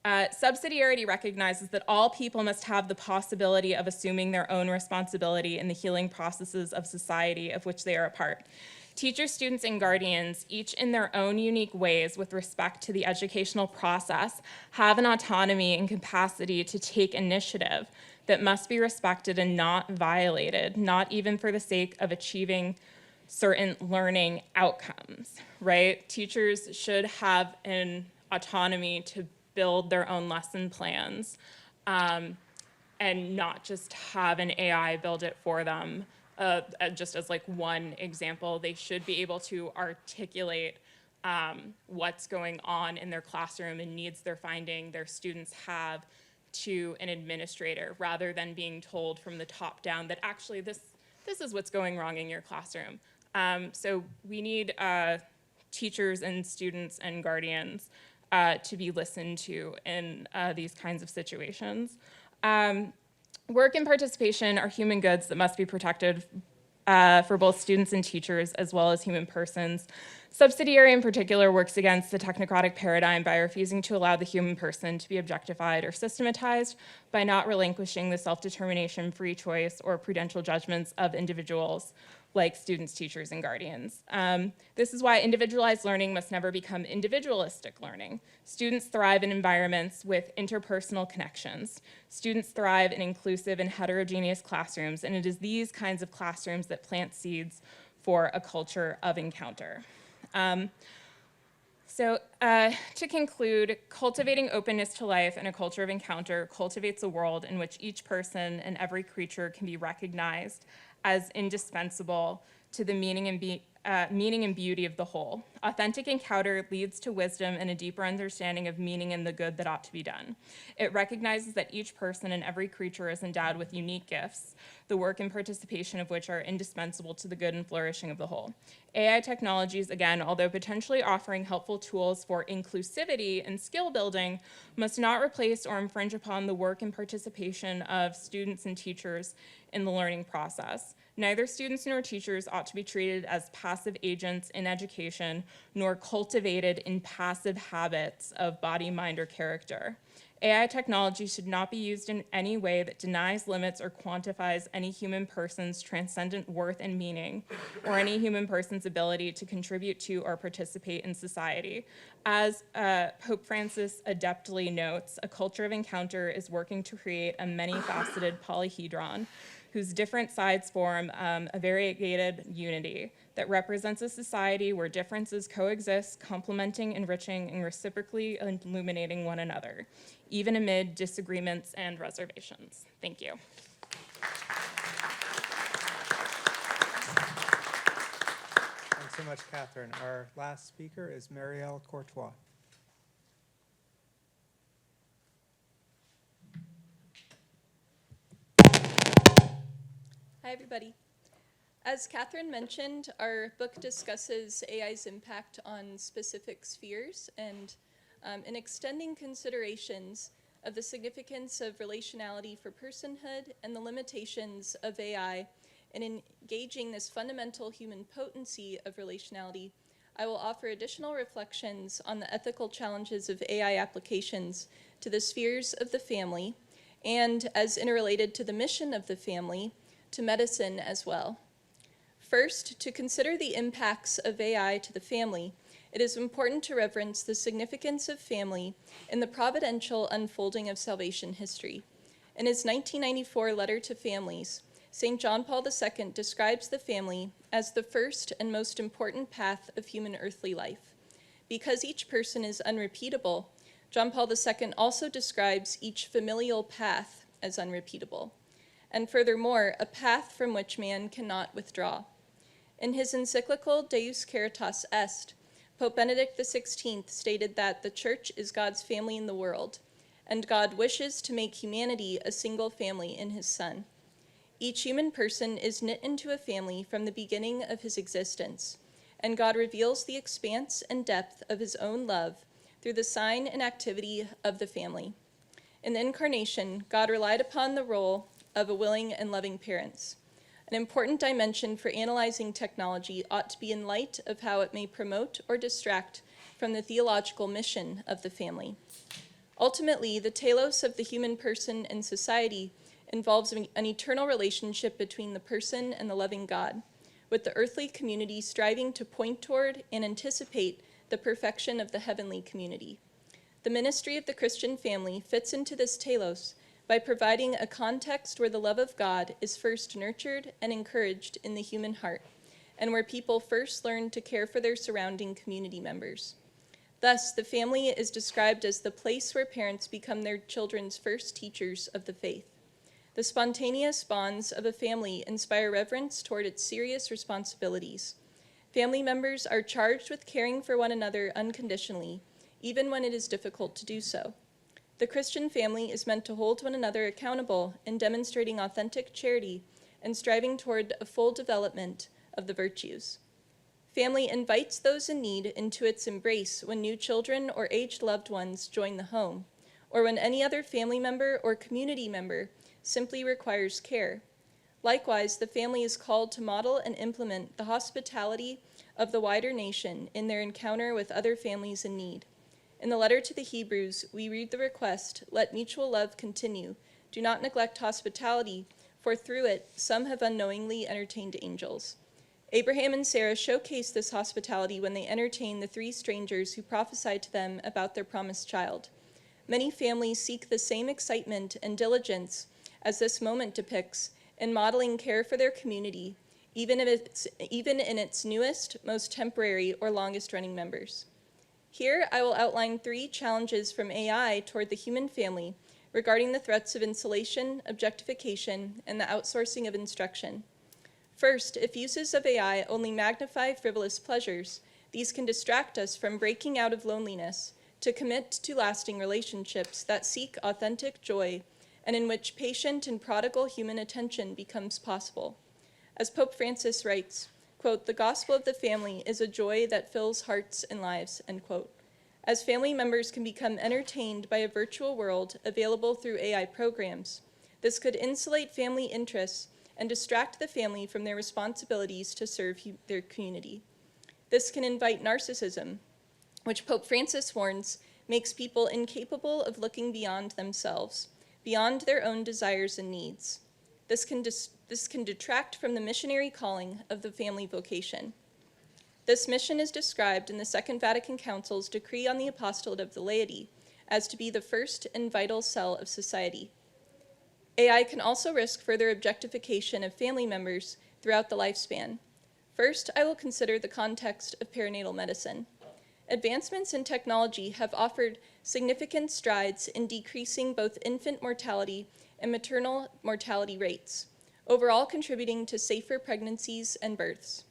Subsidiarity recognizes that all people must have the possibility of assuming their own responsibility in the healing processes of society of which they are a part. Teachers, students, and guardians, each in their own unique ways with respect to the educational process, have an autonomy and capacity to take initiative that must be respected and not violated, not even for the sake of achieving certain learning outcomes, right? Teachers should have an autonomy to build their own lesson plans and not just have an AI build it for them. Just as like one example, they should be able to articulate what's going on in their classroom and needs they're finding their students have to an administrator rather than being told from the top down that actually this is what's going wrong in your classroom. So we need teachers and students and guardians to be listened to in these kinds of situations. Work and participation are human goods that must be protected for both students and teachers, as well as human persons. Subsidiary, in particular, works against the technocratic paradigm by refusing to allow the human person to be objectified or systematized, by not relinquishing the self-determination, free choice, or prudential judgments of individuals, like students, teachers, and guardians. This is why individualized learning must never become individualistic learning. Students thrive in environments with interpersonal connections. Students thrive in inclusive and heterogeneous classrooms, and it is these kinds of classrooms that plant seeds for a culture of encounter. To conclude, cultivating openness to life and a culture of encounter cultivates a world in which each person and every creature can be recognized as indispensable to the meaning and beauty of the whole. Authentic encounter leads to wisdom and a deeper understanding of meaning and the good that ought to be done. It recognizes that each person and every creature is endowed with unique gifts, the work and participation of which are indispensable to the good and flourishing of the whole. AI technologies, again, although potentially offering helpful tools for inclusivity and skill building, must not replace or infringe upon the work and participation of students and teachers in the learning process. Neither students nor teachers ought to be treated as passive agents in education, nor cultivated in passive habits of body, mind, or character. AI technology should not be used in any way that denies, limits, or quantifies any human person's transcendent worth and meaning, or any human person's ability to contribute to or participate in society. As Pope Francis adeptly notes, a culture of encounter is working to create a many-faceted polyhedron whose different sides form a variegated unity that represents a society where differences coexist, complementing, enriching, and reciprocally illuminating one another, even amid disagreements and reservations. Thank you. Thanks so much, Catherine. Our last speaker is Mariele Courtois. Hi, everybody. As Catherine mentioned, our book discusses AI's impact on specific spheres and in extending considerations of the significance of relationality for personhood and the limitations of AI in engaging this fundamental human potency of relationality, I will offer additional reflections on the ethical challenges of AI applications to the spheres of the family and, as interrelated to the mission of the family, to medicine as well. First, to consider the impacts of AI to the family, it is important to reverence the significance of family in the providential unfolding of salvation history. In his 1994 letter to families, St. John Paul II describes the family as the first and most important path of human earthly life. Because each person is unrepeatable, John Paul II also describes each familial path as unrepeatable, and furthermore, a path from which man cannot withdraw. In his encyclical Deus Caritas Est, Pope Benedict XVI stated that the Church is God's family in the world, and God wishes to make humanity a single family in his Son. Each human person is knit into a family from the beginning of his existence, and God reveals the expanse and depth of his own love through the sign and activity of the family. In the Incarnation, God relied upon the role of a willing and loving parents. An important dimension for analyzing technology ought to be in light of how it may promote or distract from the theological mission of the family. Ultimately, the telos of the human person and society involves an eternal relationship between the person and the loving God, with the earthly community striving to point toward and anticipate the perfection of the heavenly community. The ministry of the Christian family fits into this telos by providing a context where the love of God is first nurtured and encouraged in the human heart, and where people first learn to care for their surrounding community members. Thus, the family is described as the place where parents become their children's first teachers of the faith. The spontaneous bonds of a family inspire reverence toward its serious responsibilities. Family members are charged with caring for one another unconditionally, even when it is difficult to do so. The Christian family is meant to hold one another accountable in demonstrating authentic charity and striving toward a full development of the virtues. Family invites those in need into its embrace when new children or aged loved ones join the home, or when any other family member or community member simply requires care. Likewise, the family is called to model and implement the hospitality of the wider nation in their encounter with other families in need. In the letter to the Hebrews, we read the request, "Let mutual love continue. Do not neglect hospitality, for through it some have unknowingly entertained angels." Abraham and Sarah showcased this hospitality when they entertained the 3 strangers who prophesied to them about their promised child. Many families seek the same excitement and diligence as this moment depicts in modeling care for their community, even in its newest, most temporary, or longest-running members. Here, I will outline 3 challenges from AI toward the human family regarding the threats of insulation, objectification, and the outsourcing of instruction. First, if uses of AI only magnify frivolous pleasures, these can distract us from breaking out of loneliness to commit to lasting relationships that seek authentic joy and in which patient and prodigal human attention becomes possible. As Pope Francis writes, quote, "The gospel of the family is a joy that fills hearts and lives," end quote. As family members can become entertained by a virtual world available through AI programs, this could insulate family interests and distract the family from their responsibilities to serve their community. This can invite narcissism, which Pope Francis warns makes people incapable of looking beyond themselves, beyond their own desires and needs. This can detract from the missionary calling of the family vocation. This mission is described in the Second Vatican Council's decree on the apostolate of the laity as to be the first and vital cell of society. AI can also risk further objectification of family members throughout the lifespan. First, I will consider the context of perinatal medicine. Advancements in technology have offered significant strides in decreasing both infant mortality and maternal mortality rates, overall contributing to safer pregnancies and births.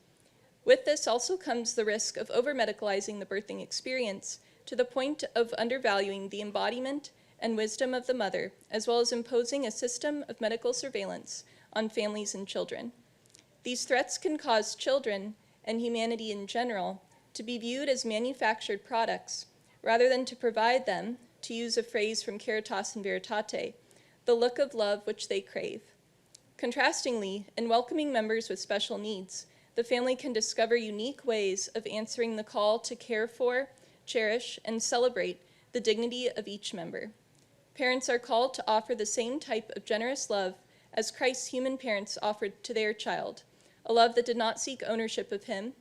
With this also comes the risk of over-medicalizing the birthing experience to the point of undervaluing the embodiment and wisdom of the mother, as well as imposing a system of medical surveillance on families and children. These threats can cause children, and humanity in general, to be viewed as manufactured products, rather than to provide them, to use a phrase from Caritas in Veritate, the look of love which they crave. Contrastingly, in welcoming members with special needs, the family can discover unique ways of answering the call to care for, cherish, and celebrate the dignity of each member. Parents are called to offer the same type of generous love as Christ's human parents offered to their child, a love that did not seek ownership of him,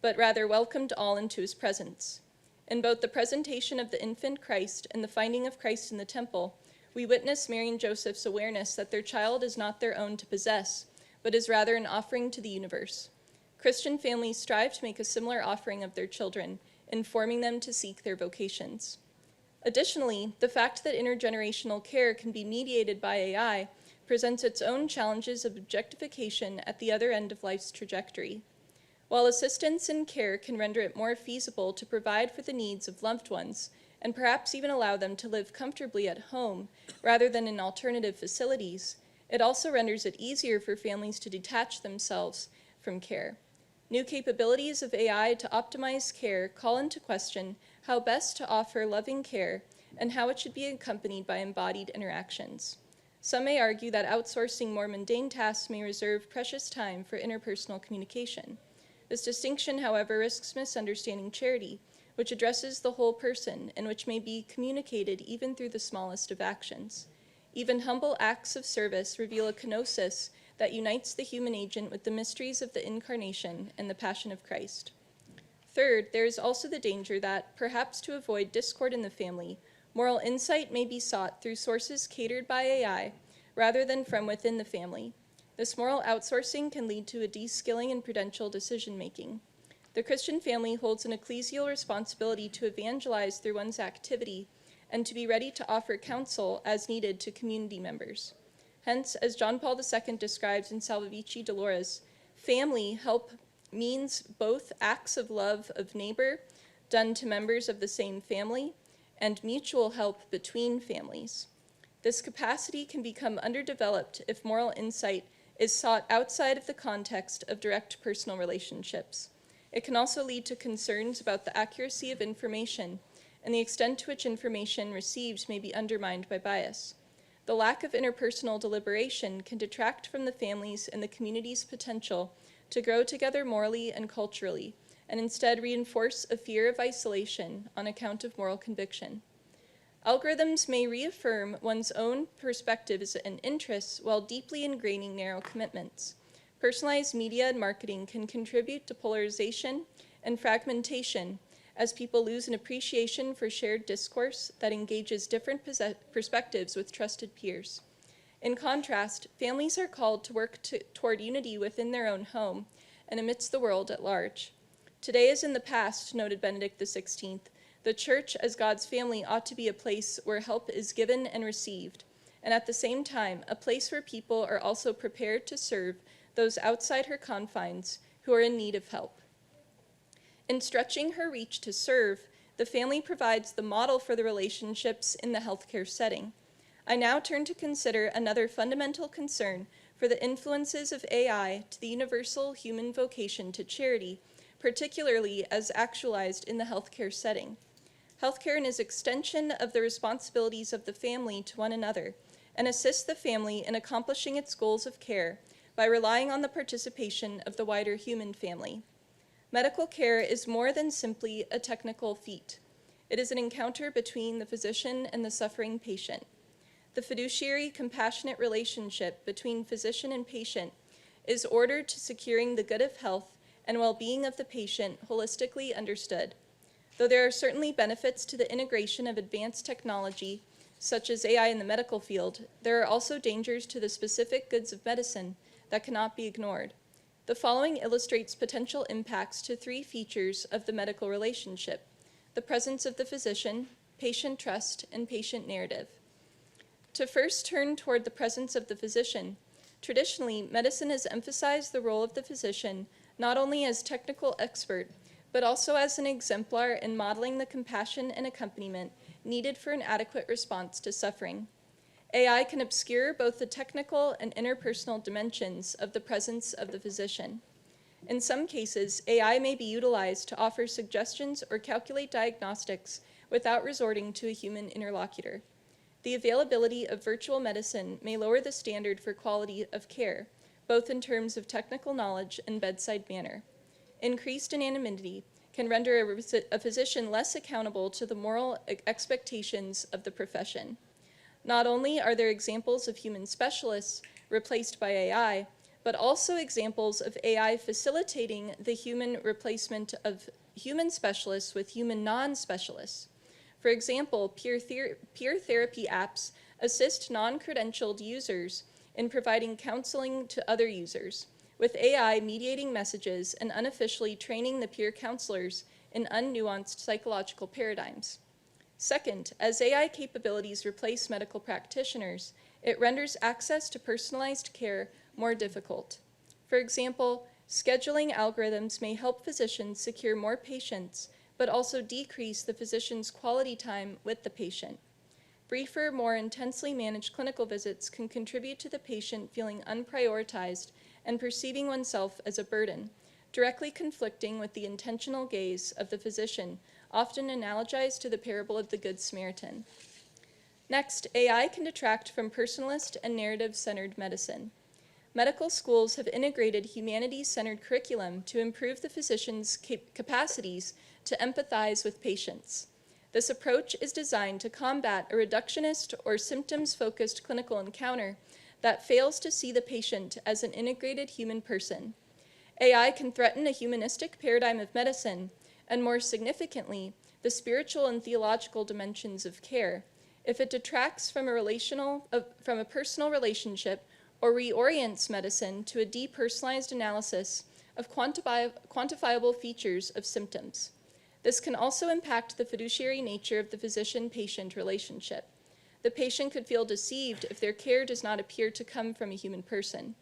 but rather welcomed all into his presence. In both the presentation of the infant Christ and the finding of Christ in the temple, we witness Mary and Joseph's awareness that their child is not their own to possess, but is rather an offering to the universe. Christian families strive to make a similar offering of their children, informing them to seek their vocations. Additionally, the fact that intergenerational care can be mediated by AI presents its own challenges of objectification at the other end of life's trajectory. While assistance in care can render it more feasible to provide for the needs of loved ones, and perhaps even allow them to live comfortably at home rather than in alternative facilities, it also renders it easier for families to detach themselves from care. New capabilities of AI to optimize care call into question how best to offer loving care and how it should be accompanied by embodied interactions. Some may argue that outsourcing more mundane tasks may reserve precious time for interpersonal communication. This distinction, however, risks misunderstanding charity, which addresses the whole person and which may be communicated even through the smallest of actions. Even humble acts of service reveal a kenosis that unites the human agent with the mysteries of the Incarnation and the Passion of Christ. Third, there is also the danger that, perhaps to avoid discord in the family, moral insight may be sought through sources catered by AI rather than from within the family. This moral outsourcing can lead to a de-skilling in prudential decision-making. The Christian family holds an ecclesial responsibility to evangelize through one's activity and to be ready to offer counsel as needed to community members. Hence, as John Paul II describes in Salvifici Dolores, family help means both acts of love of neighbor done to members of the same family and mutual help between families. This capacity can become underdeveloped if moral insight is sought outside of the context of direct personal relationships. It can also lead to concerns about the accuracy of information and the extent to which information received may be undermined by bias. The lack of interpersonal deliberation can detract from the family's and the community's potential to grow together morally and culturally, and instead reinforce a fear of isolation on account of moral conviction. Algorithms may reaffirm one's own perspectives and interests while deeply ingraining narrow commitments. Personalized media and marketing can contribute to polarization and fragmentation as people lose an appreciation for shared discourse that engages different perspectives with trusted peers. In contrast, families are called to work toward unity within their own home and amidst the world at large. Today as in the past, noted Benedict XVI, the church as God's family ought to be a place where help is given and received, and at the same time, a place where people are also prepared to serve those outside her confines who are in need of help. In stretching her reach to serve, the family provides the model for the relationships in the healthcare setting. I now turn to consider another fundamental concern for the influences of AI to the universal human vocation to charity, particularly as actualized in the healthcare setting. Healthcare is an extension of the responsibilities of the family to one another and assists the family in accomplishing its goals of care by relying on the participation of the wider human family. Medical care is more than simply a technical feat. It is an encounter between the physician and the suffering patient. The fiduciary, compassionate relationship between physician and patient is ordered to securing the good of health and well-being of the patient holistically understood. Though there are certainly benefits to the integration of advanced technology, such as AI in the medical field, there are also dangers to the specific goods of medicine that cannot be ignored. The following illustrates potential impacts to three features of the medical relationship: the presence of the physician, patient trust, and patient narrative. To first turn toward the presence of the physician, traditionally, medicine has emphasized the role of the physician not only as technical expert, but also as an exemplar in modeling the compassion and accompaniment needed for an adequate response to suffering. AI can obscure both the technical and interpersonal dimensions of the presence of the physician. In some cases, AI may be utilized to offer suggestions or calculate diagnostics without resorting to a human interlocutor. The availability of virtual medicine may lower the standard for quality of care, both in terms of technical knowledge and bedside manner. Increased anonymity can render a physician less accountable to the moral expectations of the profession. Not only are there examples of human specialists replaced by AI, but also examples of AI facilitating the human replacement of human specialists with human non-specialists. For example, peer therapy apps assist non-credentialed users in providing counseling to other users, with AI mediating messages and unofficially training the peer counselors in unnuanced psychological paradigms. Second, as AI capabilities replace medical practitioners, it renders access to personalized care more difficult. For example, scheduling algorithms may help physicians secure more patients, but also decrease the physician's quality time with the patient. Briefer, more intensely managed clinical visits can contribute to the patient feeling unprioritized and perceiving oneself as a burden, directly conflicting with the intentional gaze of the physician, often analogized to the parable of the Good Samaritan. Next, AI can detract from personalist and narrative-centered medicine. Medical schools have integrated humanities-centered curriculum to improve the physician's capacities to empathize with patients. This approach is designed to combat a reductionist or symptoms-focused clinical encounter that fails to see the patient as an integrated human person. AI can threaten a humanistic paradigm of medicine, and more significantly, the spiritual and theological dimensions of care, if it detracts from a personal relationship or reorients medicine to a depersonalized analysis of quantifiable features of symptoms. This can also impact the fiduciary nature of the physician-patient relationship. The patient could feel deceived if their care does not appear to come from a human person.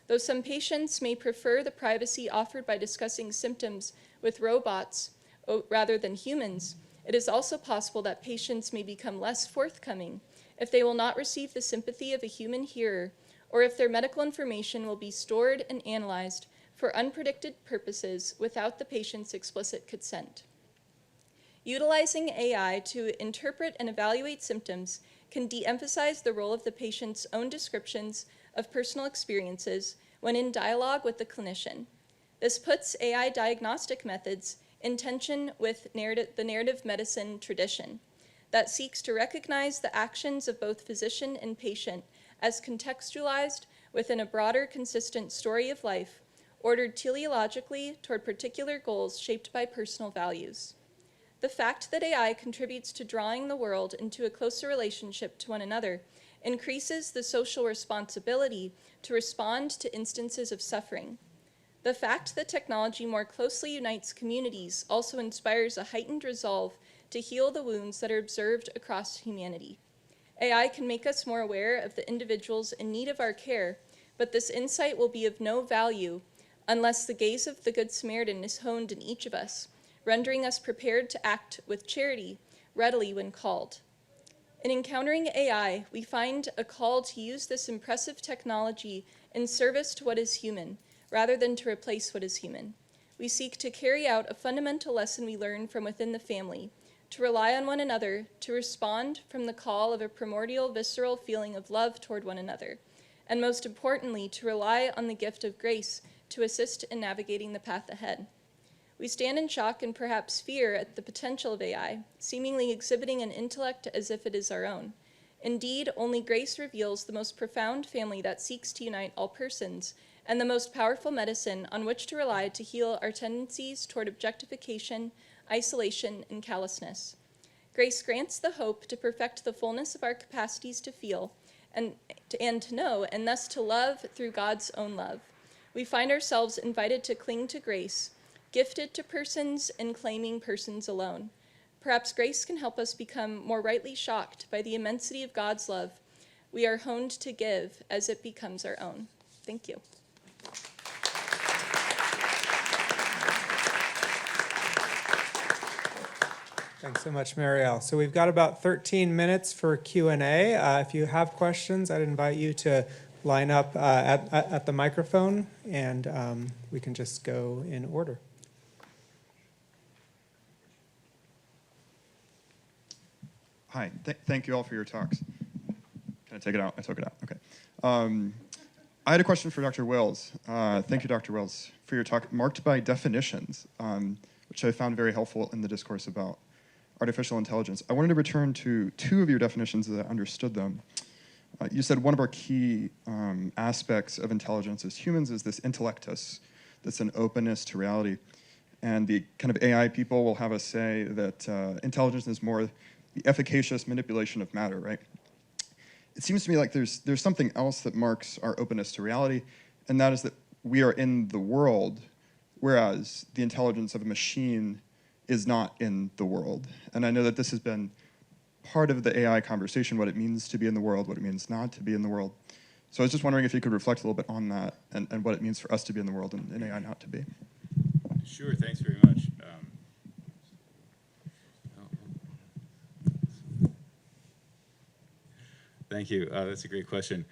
Though some patients may prefer the privacy offered by discussing symptoms with robots rather than humans, it is also possible that patients may become less forthcoming if they will not receive the sympathy of a human hearer, or if their medical information will be stored and analyzed for unpredicted purposes without the patient's explicit consent. Utilizing AI to interpret and evaluate symptoms can de-emphasize the role of the patient's own descriptions of personal experiences when in dialogue with the clinician. This puts AI diagnostic methods in tension with the narrative medicine tradition that seeks to recognize the actions of both physician and patient as contextualized within a broader, consistent story of life, ordered teleologically toward particular goals shaped by personal values. The fact that AI contributes to drawing the world into a closer relationship to one another increases the social responsibility to respond to instances of suffering. The fact that technology more closely unites communities also inspires a heightened resolve to heal the wounds that are observed across humanity. AI can make us more aware of the individuals in need of our care, but this insight will be of no value unless the gaze of the Good Samaritan is honed in each of us, rendering us prepared to act with charity readily when called. In encountering AI, we find a call to use this impressive technology in service to what is human, rather than to replace what is human. We seek to carry out a fundamental lesson we learn from within the family, to rely on one another, to respond from the call of a primordial, visceral feeling of love toward one another, and most importantly, to rely on the gift of grace to assist in navigating the path ahead. We stand in shock and perhaps fear at the potential of AI, seemingly exhibiting an intellect as if it is our own. Indeed, only grace reveals the most profound family that seeks to unite all persons, and the most powerful medicine on which to rely to heal our tendencies toward objectification, isolation, and callousness. Grace grants the hope to perfect the fullness of our capacities to feel and to know, and thus to love through God's own love. We find ourselves invited to cling to grace, gifted to persons and claiming persons alone. Perhaps grace can help us become more rightly shocked by the immensity of God's love we are honed to give as it becomes our own. Thank you. Thanks so much, Mariele. So we've got about 13 minutes for Q&A. If you have questions, I'd invite you to line up at the microphone, and we can just go in order. Hi, thank you all for your talks. Can I take it out? I took it out, okay. I had a question for Dr. Wills. Thank you, Dr. Wills, for your talk, marked by definitions, which I found very helpful in the discourse about artificial intelligence. I wanted to return to two of your definitions as I understood them. You said one of our key aspects of intelligence as humans is this intellectus, that's an openness to reality. And the kind of AI people will have us say that intelligence is more the efficacious manipulation of matter, right? It seems to me like there's something else that marks our openness to reality, and that is that we are in the world, whereas the intelligence of a machine is not in the world. And I know that this has been part of the AI conversation, what it means to be in the world, what it means not to be in the world. So I was just wondering if you could reflect a little bit on that and what it means for us to be in the world and AI not to be. Sure, thanks very much. Thank you. That's a great question.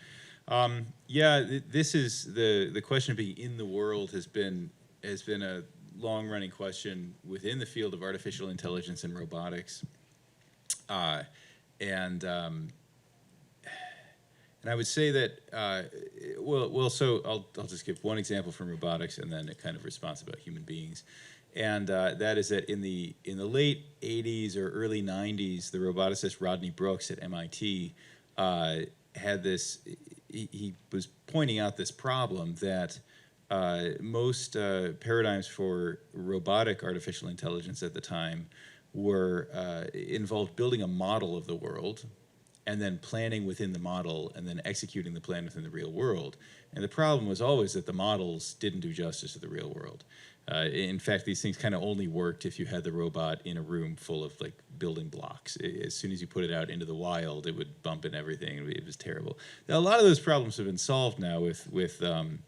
This is the question of being in the world has been a long-running question within the field of artificial intelligence and robotics, and I would say that so I'll just give one example from robotics and then a kind of response about human beings. And that is that in the late 80s or early 90s, the roboticist Rodney Brooks at MIT had this, he was pointing out this problem that most paradigms for robotic artificial intelligence at the time were involved building a model of the world and then planning within the model and then executing the plan within the real world. And the problem was always that the models didn't do justice to the real world. In fact, these things kind of only worked if you had the robot in a room full of like building blocks. As soon as you put it out into the wild, it would bump and everything. It was terrible. Now, a lot of those problems have been solved now with the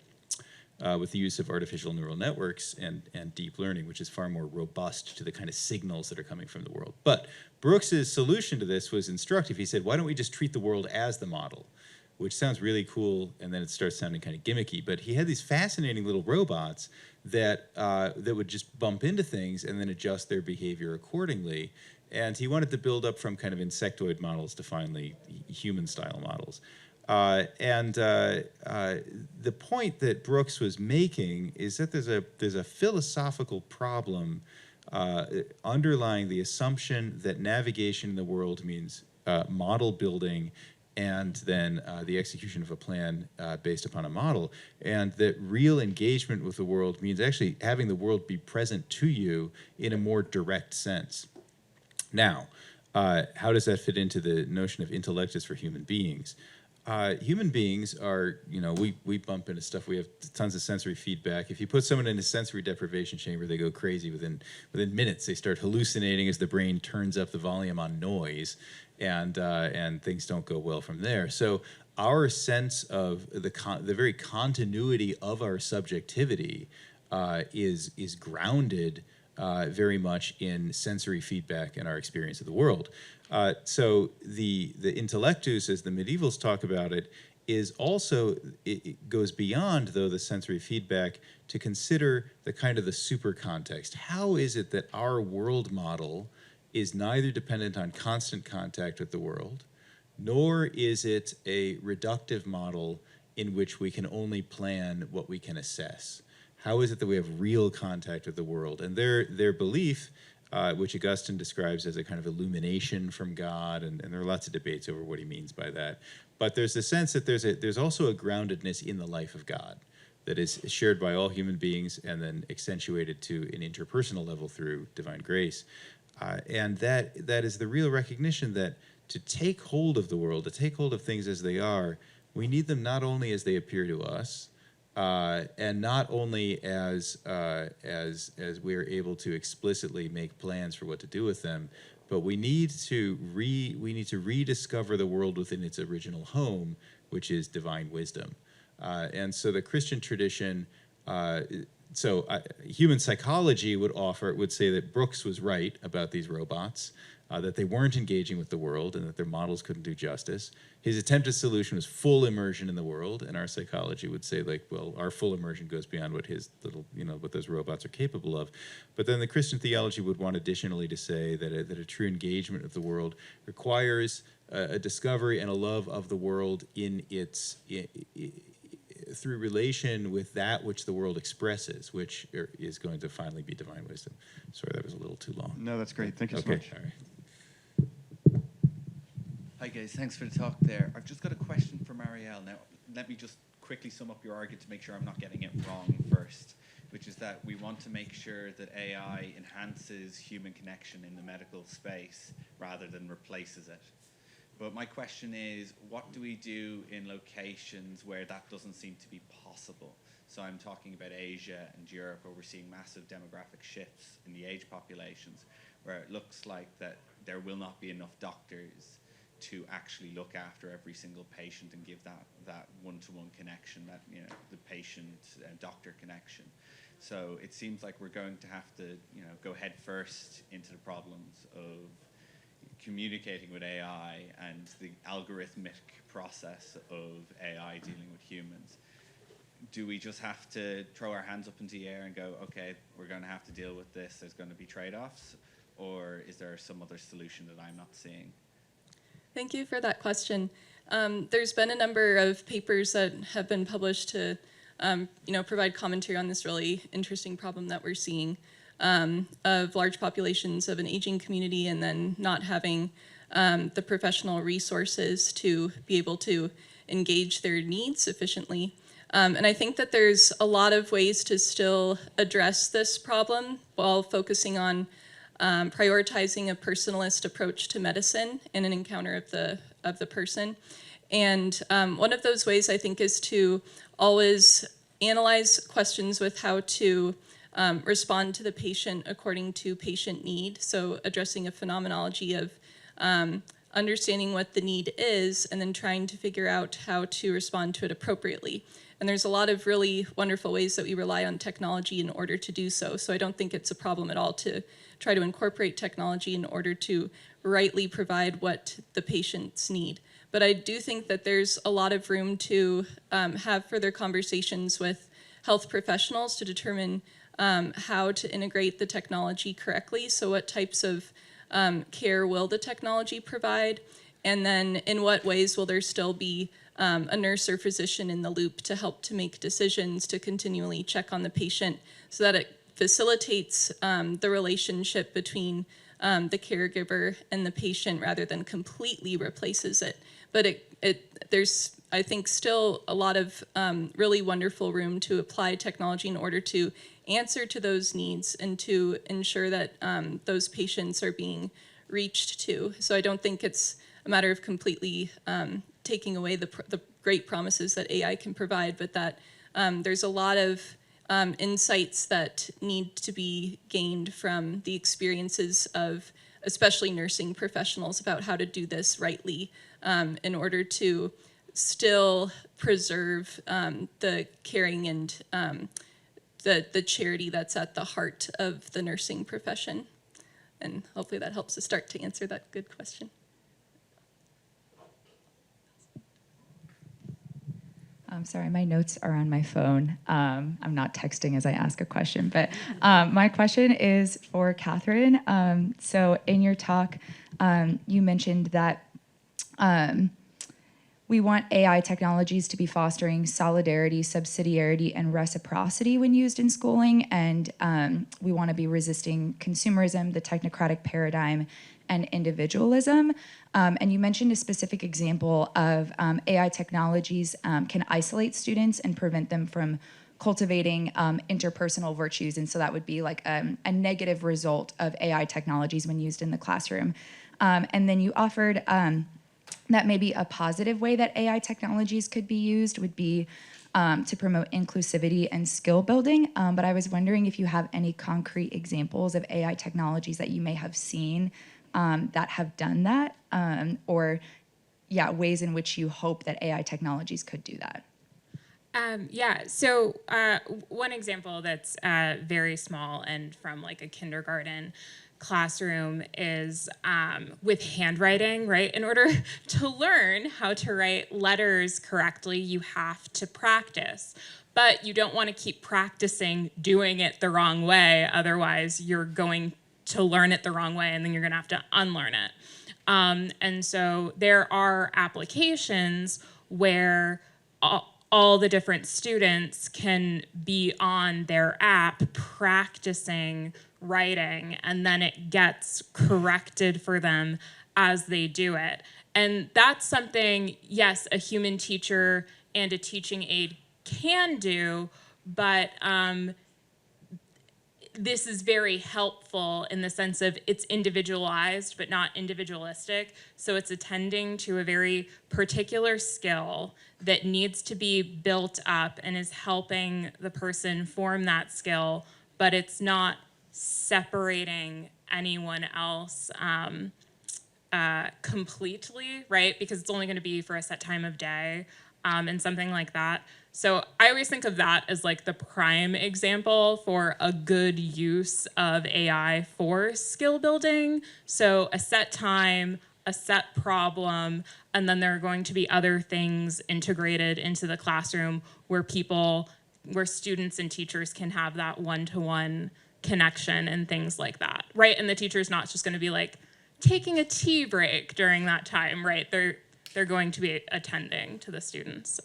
use of artificial neural networks and deep learning, which is far more robust to the kind of signals that are coming from the world. But Brooks's solution to this was instructive. He said, why don't we just treat the world as the model? which sounds really cool, and then it starts sounding kind of gimmicky. But he had these fascinating little robots that would just bump into things and then adjust their behavior accordingly. And he wanted to build up from kind of insectoid models to finally human-style models. The point that Brooks was making is that there's a philosophical problem underlying the assumption that navigation in the world means model building and then the execution of a plan based upon a model, and that real engagement with the world means actually having the world be present to you in a more direct sense. Now, how does that fit into the notion of intellectus for human beings? Human beings are, we bump into stuff. We have tons of sensory feedback. If you put someone in a sensory deprivation chamber, they go crazy. Within minutes, they start hallucinating as the brain turns up the volume on noise, and things don't go well from there. So our sense of the very continuity of our subjectivity is grounded very much in sensory feedback and our experience of the world. So the intellectus, as the medievals talk about it, is also, it goes beyond, though, the sensory feedback to consider the kind of the super context. How is it that our world model is neither dependent on constant contact with the world, nor is it a reductive model in which we can only plan what we can assess? How is it that we have real contact with the world? And their belief, which Augustine describes as a kind of illumination from God, and there are lots of debates over what he means by that. But there's the sense that there's also a groundedness in the life of God that is shared by all human beings and then accentuated to an interpersonal level through divine grace. And that is the real recognition that to take hold of the world, to take hold of things as they are, we need them not only as they appear to us, and not only as we are able to explicitly make plans for what to do with them, but we need to rediscover the world within its original home, which is divine wisdom. And so the Christian tradition, human psychology would say that Brooks was right about these robots, that they weren't engaging with the world and that their models couldn't do justice. His attempted solution was full immersion in the world, and our psychology would say, our full immersion goes beyond what his little, what those robots are capable of. But then the Christian theology would want additionally to say that a true engagement with the world requires a discovery and a love of the world through relation with that which the world expresses, which is going to finally be divine wisdom. Sorry, that was a little too long. No, that's great. Thank you so much. All right. Hi guys, thanks for the talk there. I've just got a question for Mariele. Now, let me just quickly sum up your argument to make sure I'm not getting it wrong first, which is that we want to make sure that AI enhances human connection in the medical space rather than replaces it. But my question is, what do we do in locations where that doesn't seem to be possible? So I'm talking about Asia and Europe, where we're seeing massive demographic shifts in the age populations, where it looks like that there will not be enough doctors to actually look after every single patient and give that one-to-one connection, the patient-doctor connection. So it seems like we're going to have to, go head first into the problems of communicating with AI and the algorithmic process of AI dealing with humans. Do we just have to throw our hands up into the air and go, okay, we're going to have to deal with this, there's going to be trade-offs, or is there some other solution that I'm not seeing? Thank you for that question. There's been a number of papers that have been published to, provide commentary on this really interesting problem that we're seeing of large populations of an aging community and then not having the professional resources to be able to engage their needs sufficiently. And I think that there's a lot of ways to still address this problem while focusing on prioritizing a personalist approach to medicine in an encounter of the person. And one of those ways, I think, is to always analyze questions with how to respond to the patient according to patient need. So addressing a phenomenology of understanding what the need is and then trying to figure out how to respond to it appropriately. And there's a lot of really wonderful ways that we rely on technology in order to do so. So I don't think it's a problem at all to try to incorporate technology in order to rightly provide what the patients need. But I do think that there's a lot of room to have further conversations with health professionals to determine how to integrate the technology correctly. So what types of care will the technology provide? And then in what ways will there still be a nurse or physician in the loop to help to make decisions, to continually check on the patient so that it facilitates the relationship between the caregiver and the patient rather than completely replaces it. But there's, I think, still a lot of really wonderful room to apply technology in order to answer to those needs and to ensure that those patients are being reached to. So I don't think it's a matter of completely taking away the great promises that AI can provide, but that there's a lot of insights that need to be gained from the experiences of especially nursing professionals about how to do this rightly in order to still preserve the caring and the charity that's at the heart of the nursing profession. And hopefully that helps to start to answer that good question. I'm sorry, my notes are on my phone. I'm not texting as I ask a question, but my question is for Catherine. So in your talk, you mentioned that we want AI technologies to be fostering solidarity, subsidiarity, and reciprocity when used in schooling, and we want to be resisting consumerism, the technocratic paradigm, and individualism. And you mentioned a specific example of AI technologies can isolate students and prevent them from cultivating interpersonal virtues. And so that would be like a negative result of AI technologies when used in the classroom. And then you offered that maybe a positive way that AI technologies could be used would be to promote inclusivity and skill building. But I was wondering if you have any concrete examples of AI technologies that you may have seen that have done that, or ways in which you hope that AI technologies could do that. So one example that's very small and from like a kindergarten classroom is with handwriting, right? In order to learn how to write letters correctly, you have to practice. But you don't want to keep practicing doing it the wrong way, otherwise you're going to learn it the wrong way and then you're going to have to unlearn it. And so there are applications where all the different students can be on their app practicing writing, and then it gets corrected for them as they do it. And that's something, yes, a human teacher and a teaching aide can do, but this is very helpful in the sense of it's individualized but not individualistic. So it's attending to a very particular skill that needs to be built up and is helping the person form that skill, but it's not separating anyone else completely, right? Because it's only going to be for a set time of day and something like that. So I always think of that as like the prime example for a good use of AI for skill building. So a set time, a set problem, and then there are going to be other things integrated into the classroom where students and teachers can have that one-to-one connection and things like that, right? And the teacher's not just going to be like taking a tea break during that time, right? They're going to be attending to the students.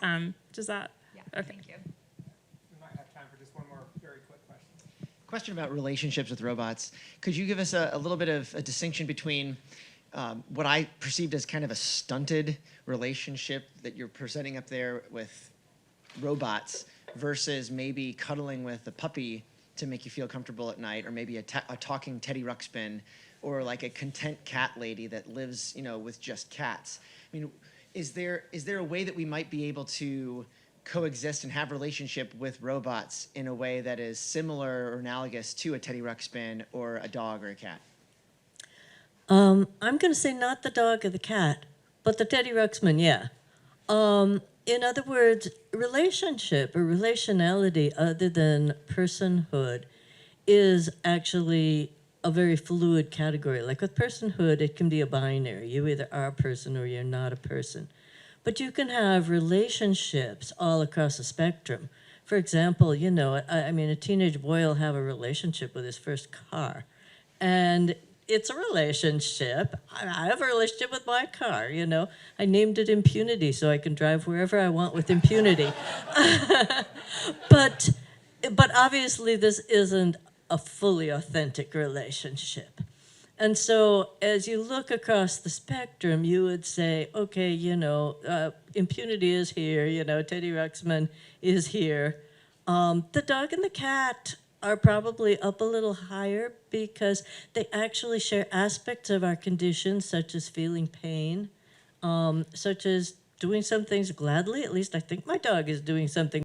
Does that? Yeah, okay. Thank you. We might have time for just one more very quick question. Question about relationships with robots. Could you give us a little bit of a distinction between what I perceived as kind of a stunted relationship that you're presenting up there with robots versus maybe cuddling with a puppy to make you feel comfortable at night, or maybe a talking Teddy Ruxpin, or like a content cat lady that lives, with just cats? I mean, is there a way that we might be able to coexist and have relationship with robots in a way that is similar or analogous to a Teddy Ruxpin or a dog or a cat? I'm going to say not the dog or the cat, but the Teddy Ruxpin, yeah. In other words, relationship or relationality other than personhood is actually a very fluid category. Like with personhood, it can be a binary. You either are a person or you're not a person. But you can have relationships all across the spectrum. For example, you know, I mean, a teenage boy will have a relationship with his first car. And it's a relationship. I have a relationship with my car, you know. I named it Impunity so I can drive wherever I want with impunity. But obviously this isn't a fully authentic relationship. And so as you look across the spectrum, you would say, okay, you know, impunity is here, you know, Teddy Ruxpin is here. The dog and the cat are probably up a little higher because they actually share aspects of our condition, such as feeling pain, such as doing some things gladly. At least I think my dog is doing something